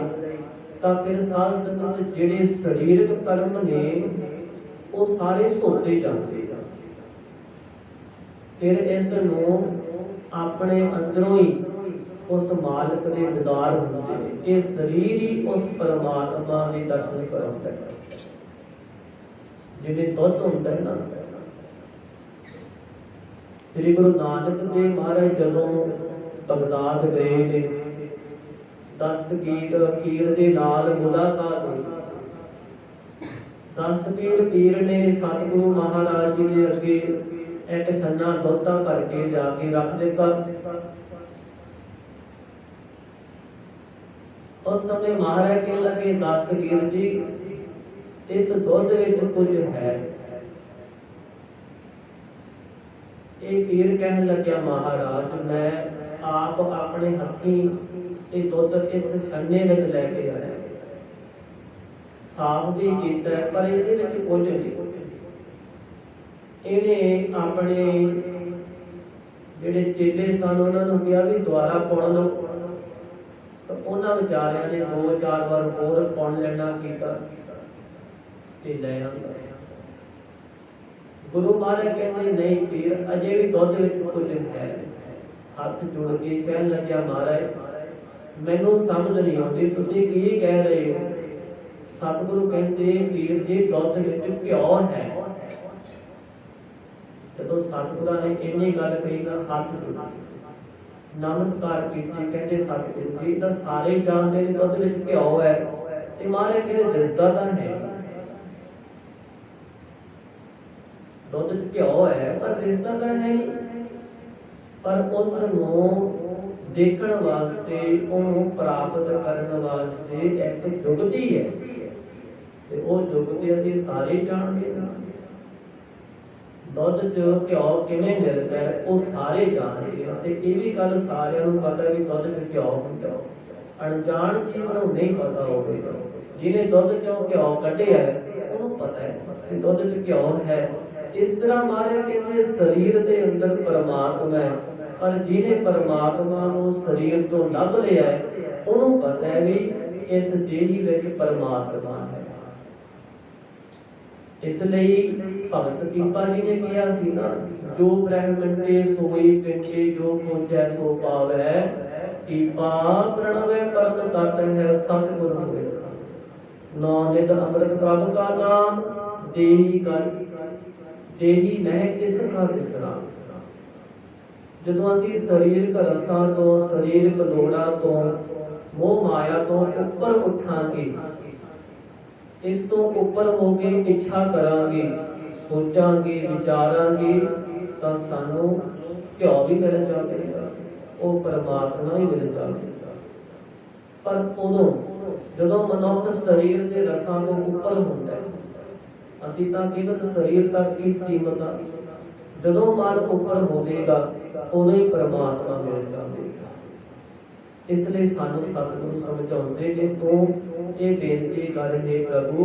ਤਾਂ ਫਿਰ ਸਾਧ ਸੰਗਤ ਜਿਹੜੇ ਸਰੀਰਕ ਕਰਮ ਨੇ ਉਹ ਸਾਰੇ ਧੋਤੇ ਜਾਂਦੇ। ਫਿਰ ਇਸ ਨੂੰ ਆਪਣੇ ਅੰਦਰੋਂ ਹੀ ਉਸ ਮਾਲਕ ਦੇ ਦੀਦਾਰ ਹੁੰਦੇ ਨੇ। ਇਹ ਸਰੀਰ ਹੀ ਉਸ ਪਰਮਾਤਮਾ ਦੇ ਦਰਸ਼ਨ ਕਰਾਉਂਦਾ ਹੈ। ਜਿਵੇਂ ਦੁੱਧ ਹੁੰਦਾ ਹੈ ਨਾ, ਸ੍ਰੀ ਗੁਰੂ ਨਾਨਕ ਦੇਵ ਮਹਾਰਾਜ ਜਦੋਂ ਬਗਦਾਦ ਗਏ ਨੇ, ਦਸਤਗੀਰ ਪੀਰ ਦੇ ਨਾਲ ਮੁਲਾਕਾਤ ਹੋਈ। ਦਸਤਗੀਰ ਪੀਰ ਨੇ ਸਤਿਗੁਰੂ ਮਹਾਰਾਜ ਜੀ ਦੇ ਅੱਗੇ ਇੱਕ ਸੰਨਾ ਦੁੱਧ ਦਾ ਭਰ ਕੇ ਜਾ ਕੇ ਰੱਖ ਦਿੱਤਾ। ਉਸ ਸਮੇਂ ਮਹਾਰਾਜ ਕਹਿਣ ਲੱਗੇ, ਦਸਤਗੀਰ ਜੀ ਇਸ ਦੁੱਧ ਵਿੱਚ ਕੁਝ ਹੈ। ਇਹ ਪੀਰ ਕਹਿਣ ਲੱਗਿਆ, ਮਹਾਰਾਜ ਮੈਂ ਆਪ ਆਪਣੇ ਹੱਥੀਂ ਇਹ ਦੁੱਧ ਇਸ ਸੰਨੇ ਵਿੱਚ ਲੈ ਕੇ ਆਇਆ, ਸਾਫ਼ ਵੀ ਕੀਤਾ ਪਰ ਇਹਦੇ ਵਿੱਚ ਕੁਝ ਨਹੀਂ। ਇਹਨੇ ਆਪਣੇ ਜਿਹੜੇ ਚੇਲੇ ਸਨ ਉਹਨਾਂ ਨੂੰ ਕਿਹਾ ਵੀ ਦੁਬਾਰਾ ਪੁਣ ਲਓ, ਤਾਂ ਉਹਨਾਂ ਵਿਚਾਰਿਆਂ ਨੇ 2-4 ਵਾਰ ਹੋਰ ਪੁਣ ਲੈਣਾ ਕੀਤਾ ਤੇ ਲੈ ਆਉਂਦਾ। ਗੁਰੂ ਮਹਾਰਾਜ ਕਹਿੰਦੇ ਨਹੀਂ ਪੀਰ, ਅਜੇ ਵੀ ਦੁੱਧ ਵਿੱਚ ਕੁਝ ਹੈ। ਹੱਥ ਜੋੜ ਕੇ ਕਹਿਣ ਲੱਗਿਆ, ਮਹਾਰਾਜ ਮੈਨੂੰ ਸਮਝ ਨਹੀਂ ਆਉਂਦੀ ਤੁਸੀਂ ਕੀ ਕਹਿ ਰਹੇ ਹੋ। ਸਤਿਗੁਰੂ ਕਹਿੰਦੇ ਵੀਰ ਜੀ ਦੁੱਧ ਵਿੱਚ ਘਿਓ ਹੈ। ਜਦੋਂ ਸਤਿਗੁਰਾਂ ਨੇ ਇੰਨੀ ਗੱਲ ਕਹੀ ਤਾਂ ਹੱਥ ਜੋੜੇ। ਨਮਸਕਾਰ ਕੀਤੀ, ਕਹਿੰਦੇ ਸਤਿਗੁਰੂ ਜੀ ਤਾਂ ਸਾਰੇ ਜਾਣਦੇ ਨੇ ਦੁੱਧ ਵਿੱਚ ਘਿਓ ਹੈ, ਤੇ ਮਹਾਰਾਜ ਕਹਿੰਦੇ ਦਿਸਦਾ ਤਾਂ ਹੈ ਨਹੀਂ। ਦੁੱਧ 'ਚ ਘਿਓ ਹੈ ਪਰ ਦਿਸਦਾ ਤਾਂ ਹੈ ਨਹੀਂ। ਪਰ ਉਸ ਨੂੰ ਦੇਖਣ ਵਾਸਤੇ, ਉਹਨੂੰ ਪ੍ਰਾਪਤ ਕਰਨ ਵਾਸਤੇ ਇੱਕ ਜੁਗਤੀ ਹੈ, ਤੇ ਉਹ ਜੁਗਤੀ ਅਸੀਂ ਸਾਰੇ ਜਾਣਦੇ ਹਾਂ। ਦੁੱਧ 'ਚ ਘਿਓ ਕਿਵੇਂ ਮਿਲਦਾ ਹੈ ਉਹ ਸਾਰੇ ਜਾਣਦੇ ਆ, ਤੇ ਇਹ ਵੀ ਗੱਲ ਸਾਰਿਆਂ ਨੂੰ ਪਤਾ ਵੀ ਦੁੱਧ 'ਚ ਘਿਓ ਹੁੰਦਾ। ਅਣਜਾਣ ਜੀਵ ਨੂੰ ਨਹੀਂ ਪਤਾ ਹੋਵੇਗਾ, ਜਿਹਨੇ ਦੁੱਧ 'ਚੋਂ ਘਿਓ ਕੱਢਿਆ ਉਹਨੂੰ ਪਤਾ ਹੈ ਕਿ ਦੁੱਧ 'ਚ ਘਿਓ ਹੈ। ਇਸ ਤਰ੍ਹਾਂ ਮਹਾਰਾਜ ਕਹਿੰਦੇ ਸਰੀਰ ਦੇ ਅੰਦਰ ਪਰਮਾਤਮਾ ਹੈ, ਪਰ ਜਿਹਨੇ ਪਰਮਾਤਮਾ ਨੂੰ ਸਰੀਰ ਤੋਂ ਲੱਭ ਲਿਆ ਉਹਨੂੰ ਪਤਾ ਹੈ ਵੀ ਇਸ ਦੇਹ ਵਿੱਚ ਪਰਮਾਤਮਾ ਹੈ। ਇਸ ਲਈ ਭਗਤ ਕੀਪਾ ਜੀ ਨੇ ਕਿਹਾ ਸੀ ਨਾ, ਜੋ ਬ੍ਰਹਮੰਡੇ ਸੋਈ ਪਿੰਡੇ ਜੋ ਖੋਜੈ ਸੋ ਪਾਵੈ, ਕੀਪਾ ਪ੍ਰਣਵੈ ਪਰਮ ਤਤ ਹੈ ਸਤਿਗੁਰ ਹੋਏ। ਨੌ ਨਿਤ ਅੰਮ੍ਰਿਤ ਪ੍ਰਭ ਕਾ ਨਾਮ, ਦੇਹੀ ਕਰ ਦੇਹੀ ਨਹਿ ਕਿਸ ਕਾ ਵਿਸਰਾਮ। ਜਦੋਂ ਅਸੀਂ ਸਰੀਰਕ ਰਸਾਂ ਤੋਂ, ਸਰੀਰਕ ਲੋੜਾਂ ਤੋਂ, ਮੋਹ ਮਾਇਆ ਤੋਂ ਉੱਪਰ ਉੱਠਾਂਗੇ, ਇਸ ਤੋਂ ਉੱਪਰ ਹੋ ਕੇ ਇੱਛਾ ਕਰਾਂਗੇ, ਸੋਚਾਂਗੇ, ਵਿਚਾਰਾਂਗੇ, ਤਾਂ ਸਾਨੂੰ ਘਿਓ ਵੀ ਮਿਲ ਜਾਵੇਗਾ, ਉਹ ਪਰਮਾਤਮਾ ਹੀ ਮਿਲ ਜਾਵੇਗਾ। ਪਰ ਉਦੋਂ ਜਦੋਂ ਮਨੁੱਖ ਸਰੀਰ ਦੇ ਰਸਾਂ ਤੋਂ ਉੱਪਰ ਹੁੰਦਾ ਹੈ, ਅਸੀਂ ਤਾਂ ਕੇਵਲ ਸਰੀਰ ਤੱਕ ਹੀ ਸੀਮਤ ਹਾਂ। ਜਦੋਂ ਮਨ ਉੱਪਰ ਹੋਵੇਗਾ ਉਦੋਂ ਹੀ ਪਰਮਾਤਮਾ ਮਿਲ ਜਾਵੇਗਾ। ਇਸ ਲਈ ਸਾਨੂੰ ਸਤਿਗੁਰੂ ਸਮਝਾਉਂਦੇ ਨੇ, ਤੂੰ ਇਹ ਬੇਨਤੀ ਕਰ, हे ਪ੍ਰਭੂ,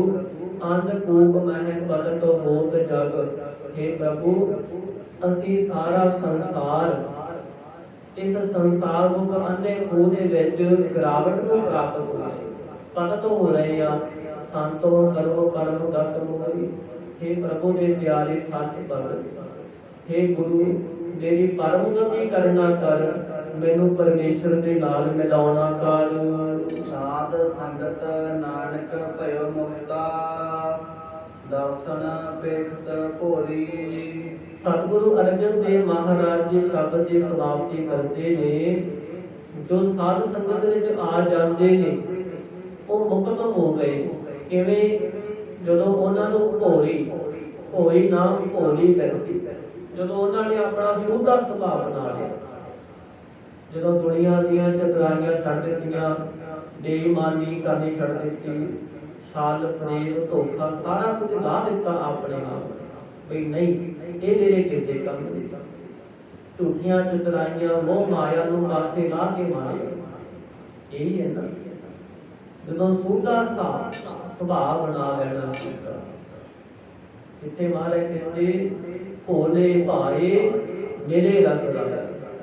ਅੰਧ ਕੂਪ ਮਹਿ ਪਲਟ ਹੋਤ ਜਗ। हे ਪ੍ਰਭੂ, ਅਸੀਂ ਸਾਰਾ ਸੰਸਾਰ, ਇਸ ਸੰਸਾਰ ਰੂਪ ਅੰਨੇ ਖੂਹ ਦੇ ਵਿੱਚ ਗਿਰਾਵਟ ਨੂੰ ਪ੍ਰਾਪਤ ਹੋਏ, ਪਤਤ ਹੋ ਰਹੇ ਆ। ਸੰਤੋ ਕਰੋ ਪਰਮ ਗਤ ਮੋਹਰੀ। हे ਪ੍ਰਭੂ ਦੇ ਪਿਆਰੇ ਸੱਚ ਭਗਤ, हे ਗੁਰੂ, ਮੇਰੀ ਪਰਮ ਗਤੀ ਕਰਨਾ ਕਰ, ਮੈਨੂੰ ਪਰਮੇਸ਼ਰ ਦੇ ਨਾਲ ਮਿਲਾਉਣਾ ਕਰ। ਸਾਧ ਸੰਗਤ ਨਾਨਕ ਭਇਓ ਮੁਕਤਾ, ਦਰਸ਼ਨ ਪੇਖਤ ਭੋਰੀ। ਸਤਿਗੁਰੂ ਅਰਜਨ ਦੇਵ ਮਹਾਰਾਜ ਜੀ ਸ਼ਬਦ ਦੀ ਸਮਾਪਤੀ ਕਰਦੇ ਨੇ, ਜੋ ਸਾਧ ਸੰਗਤ ਵਿੱਚ ਆ ਜਾਂਦੇ ਨੇ ਉਹ ਮੁਕਤ ਹੋ ਗਏ। ਕਿਵੇਂ? ਜਦੋਂ ਉਹਨਾਂ ਨੂੰ ਭੋਰੀ ਨਾਮ ਭੋਲੀ ਵਿਅਕਤੀ, ਜਦੋਂ ਉਹਨਾਂ ਨੇ ਆਪਣਾ ਸ਼ੁੱਧਾ ਸੁਭਾਅ ਬਣਾ ਲਿਆ, ਜਦੋਂ ਦੁਨੀਆ ਦੀਆਂ ਚਤੁਰਾਈਆਂ ਛੱਡ ਦਿੱਤੀਆਂ, ਬੇਈਮਾਨੀ ਕਰਨੀ ਛੱਡ ਦਿੱਤੀ, ਛਲ ਫਰੇਬ ਧੋਖਾ ਸਾਰਾ ਕੁਝ ਲਾ ਦਿੱਤਾ ਆਪਣੇ ਨਾਲ, ਵੀ ਨਹੀਂ ਇਹ ਮੇਰੇ ਕਿਸੇ ਕੰਮ ਨਹੀਂ। ਝੂਠੀਆਂ ਚਤੁਰਾਈਆਂ, ਮੋਹ ਮਾਇਆ ਨੂੰ ਪਾਸੇ ਲਾ ਕੇ ਮਾਰਿਆ। ਇਹੀ ਹੈ ਨਾ, ਜਦੋਂ ਸ਼ੁੱਧਾ ਸੁਭਾਅ ਬਣਾ ਲੈਣਾ। ਇੱਥੇ ਮਹਾਰਾਜ ਕਹਿੰਦੇ ਭੋਲੇ ਭਾਏ ਮੇਰੇ ਰੰਗ ਦਾ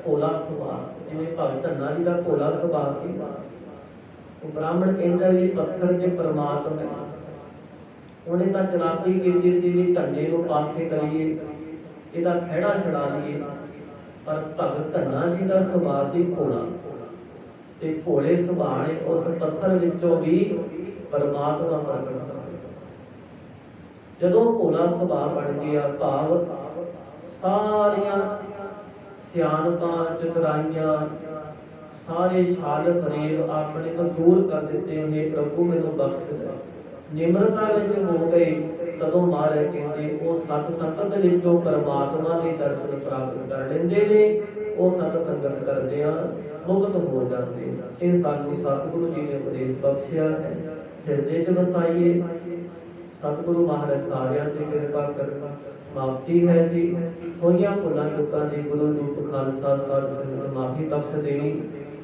ਭੋਲਾ ਸੁਭਾਅ। ਜਿਵੇਂ ਭਗਤ ਧੰਨਾ ਜੀ ਦਾ ਭੋਲਾ ਸੁਭਾਅ ਸੀ, ਉਹ ਬ੍ਰਾਹਮਣ ਕਹਿੰਦਾ ਵੀ ਪੱਥਰ ਦੇ ਪਰਮਾਤਮਾ, ਉਹਨੇ ਤਾਂ ਚਲਾਕੀ ਕੀਤੀ ਸੀ ਵੀ ਧੰਨੇ ਨੂੰ ਪਾਸੇ ਕਰੀਏ, ਇਹਦਾ ਖਹਿੜਾ ਛਡਾ ਲਈਏ। ਪਰ ਭਗਤ ਧੰਨਾ ਜੀ ਦਾ ਸੁਭਾਅ ਸੀ ਭੋਲਾ, ਤੇ ਭੋਲੇ ਸੁਭਾਅ ਨੇ ਉਸ ਪੱਥਰ ਵਿੱਚੋਂ ਵੀ ਪਰਮਾਤਮਾ ਪ੍ਰਗਟ ਕਰ ਦਿੱਤਾ। ਜਦੋਂ ਭੋਲਾ ਸੁਭਾਅ ਬਣ ਗਿਆ, ਭਾਵ ਸਾਰੀਆਂ ਸਿਆਣਪਾਂ ਚਤੁਰਾਈਆਂ, ਸਾਰੇ ਛਲ ਫਰੇਬ ਆਪਣੇ ਤੋਂ ਦੂਰ ਕਰ ਦਿੱਤੇ। हे ਪ੍ਰਭੂ ਮੈਨੂੰ ਬਖਸ਼ ਦੇ, ਨਿਮਰਤਾ ਵਿੱਚ ਹੋ ਗਏ। ਤਦੋਂ ਮਹਾਰਾਜ ਕਹਿੰਦੇ ਉਹ ਸਤ ਸੰਗਤ ਵਿੱਚੋਂ ਪਰਮਾਤਮਾ ਦੇ ਦਰਸ਼ਨ ਪ੍ਰਾਪਤ ਕਰ ਲੈਂਦੇ ਨੇ। ਉਹ ਸਤ ਸੰਗਤ ਕਰਦੇ ਆ ਮੁਕਤ ਹੋ ਜਾਂਦੇ। ਇਹ ਸਾਨੂੰ ਸਤਿਗੁਰੂ ਜੀ ਨੇ ਉਪਦੇਸ਼ ਬਖਸ਼ਿਆ ਹੈ, ਹਿਰਦੇ 'ਚ ਵਸਾਈਏ। ਸਤਿਗੁਰੂ ਮਹਾਰਾਜ ਸਾਰਿਆਂ ਤੇ ਕਿਰਪਾ ਕਰਨ। ਸਮਾਪਤੀ ਹੈ ਜੀ। ਹੋਈਆਂ ਭੁੱਲਾਂ ਚੁੱਕਾਂ ਦੀ ਗੁਰੂ ਰੂਪ ਖਾਲਸਾ ਸਾਧ ਸੰਗਤ ਮਾਫੀ ਬਖਸ਼ ਦੇਣੀ,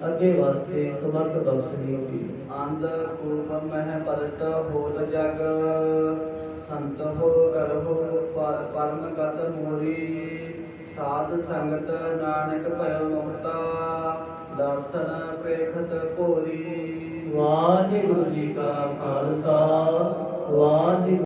ਅੱਗੇ ਵਾਸਤੇ ਸਮਰਥ ਬਖਸ਼ਣੀ ਜੀ। ਅੰਧ ਕੂਪ ਮਹਿ ਪਰਤ ਹੋਤ ਜਗ, ਸੰਤ ਹੋ ਕਰਹੁ ਪਰਮ ਗਤ ਮੋਰੀ। ਸਾਧ ਸੰਗਤ ਨਾਨਕ ਭਇਓ ਮੁਕਤਾ, ਦਰਸ਼ਨ ਪੇਖਤ ਭੋਰੀ। ਵਾਹਿਗੁਰੂ ਜੀ ਕਾ ਖਾਲਸਾ, ਵਾਹਿਗੁਰੂ।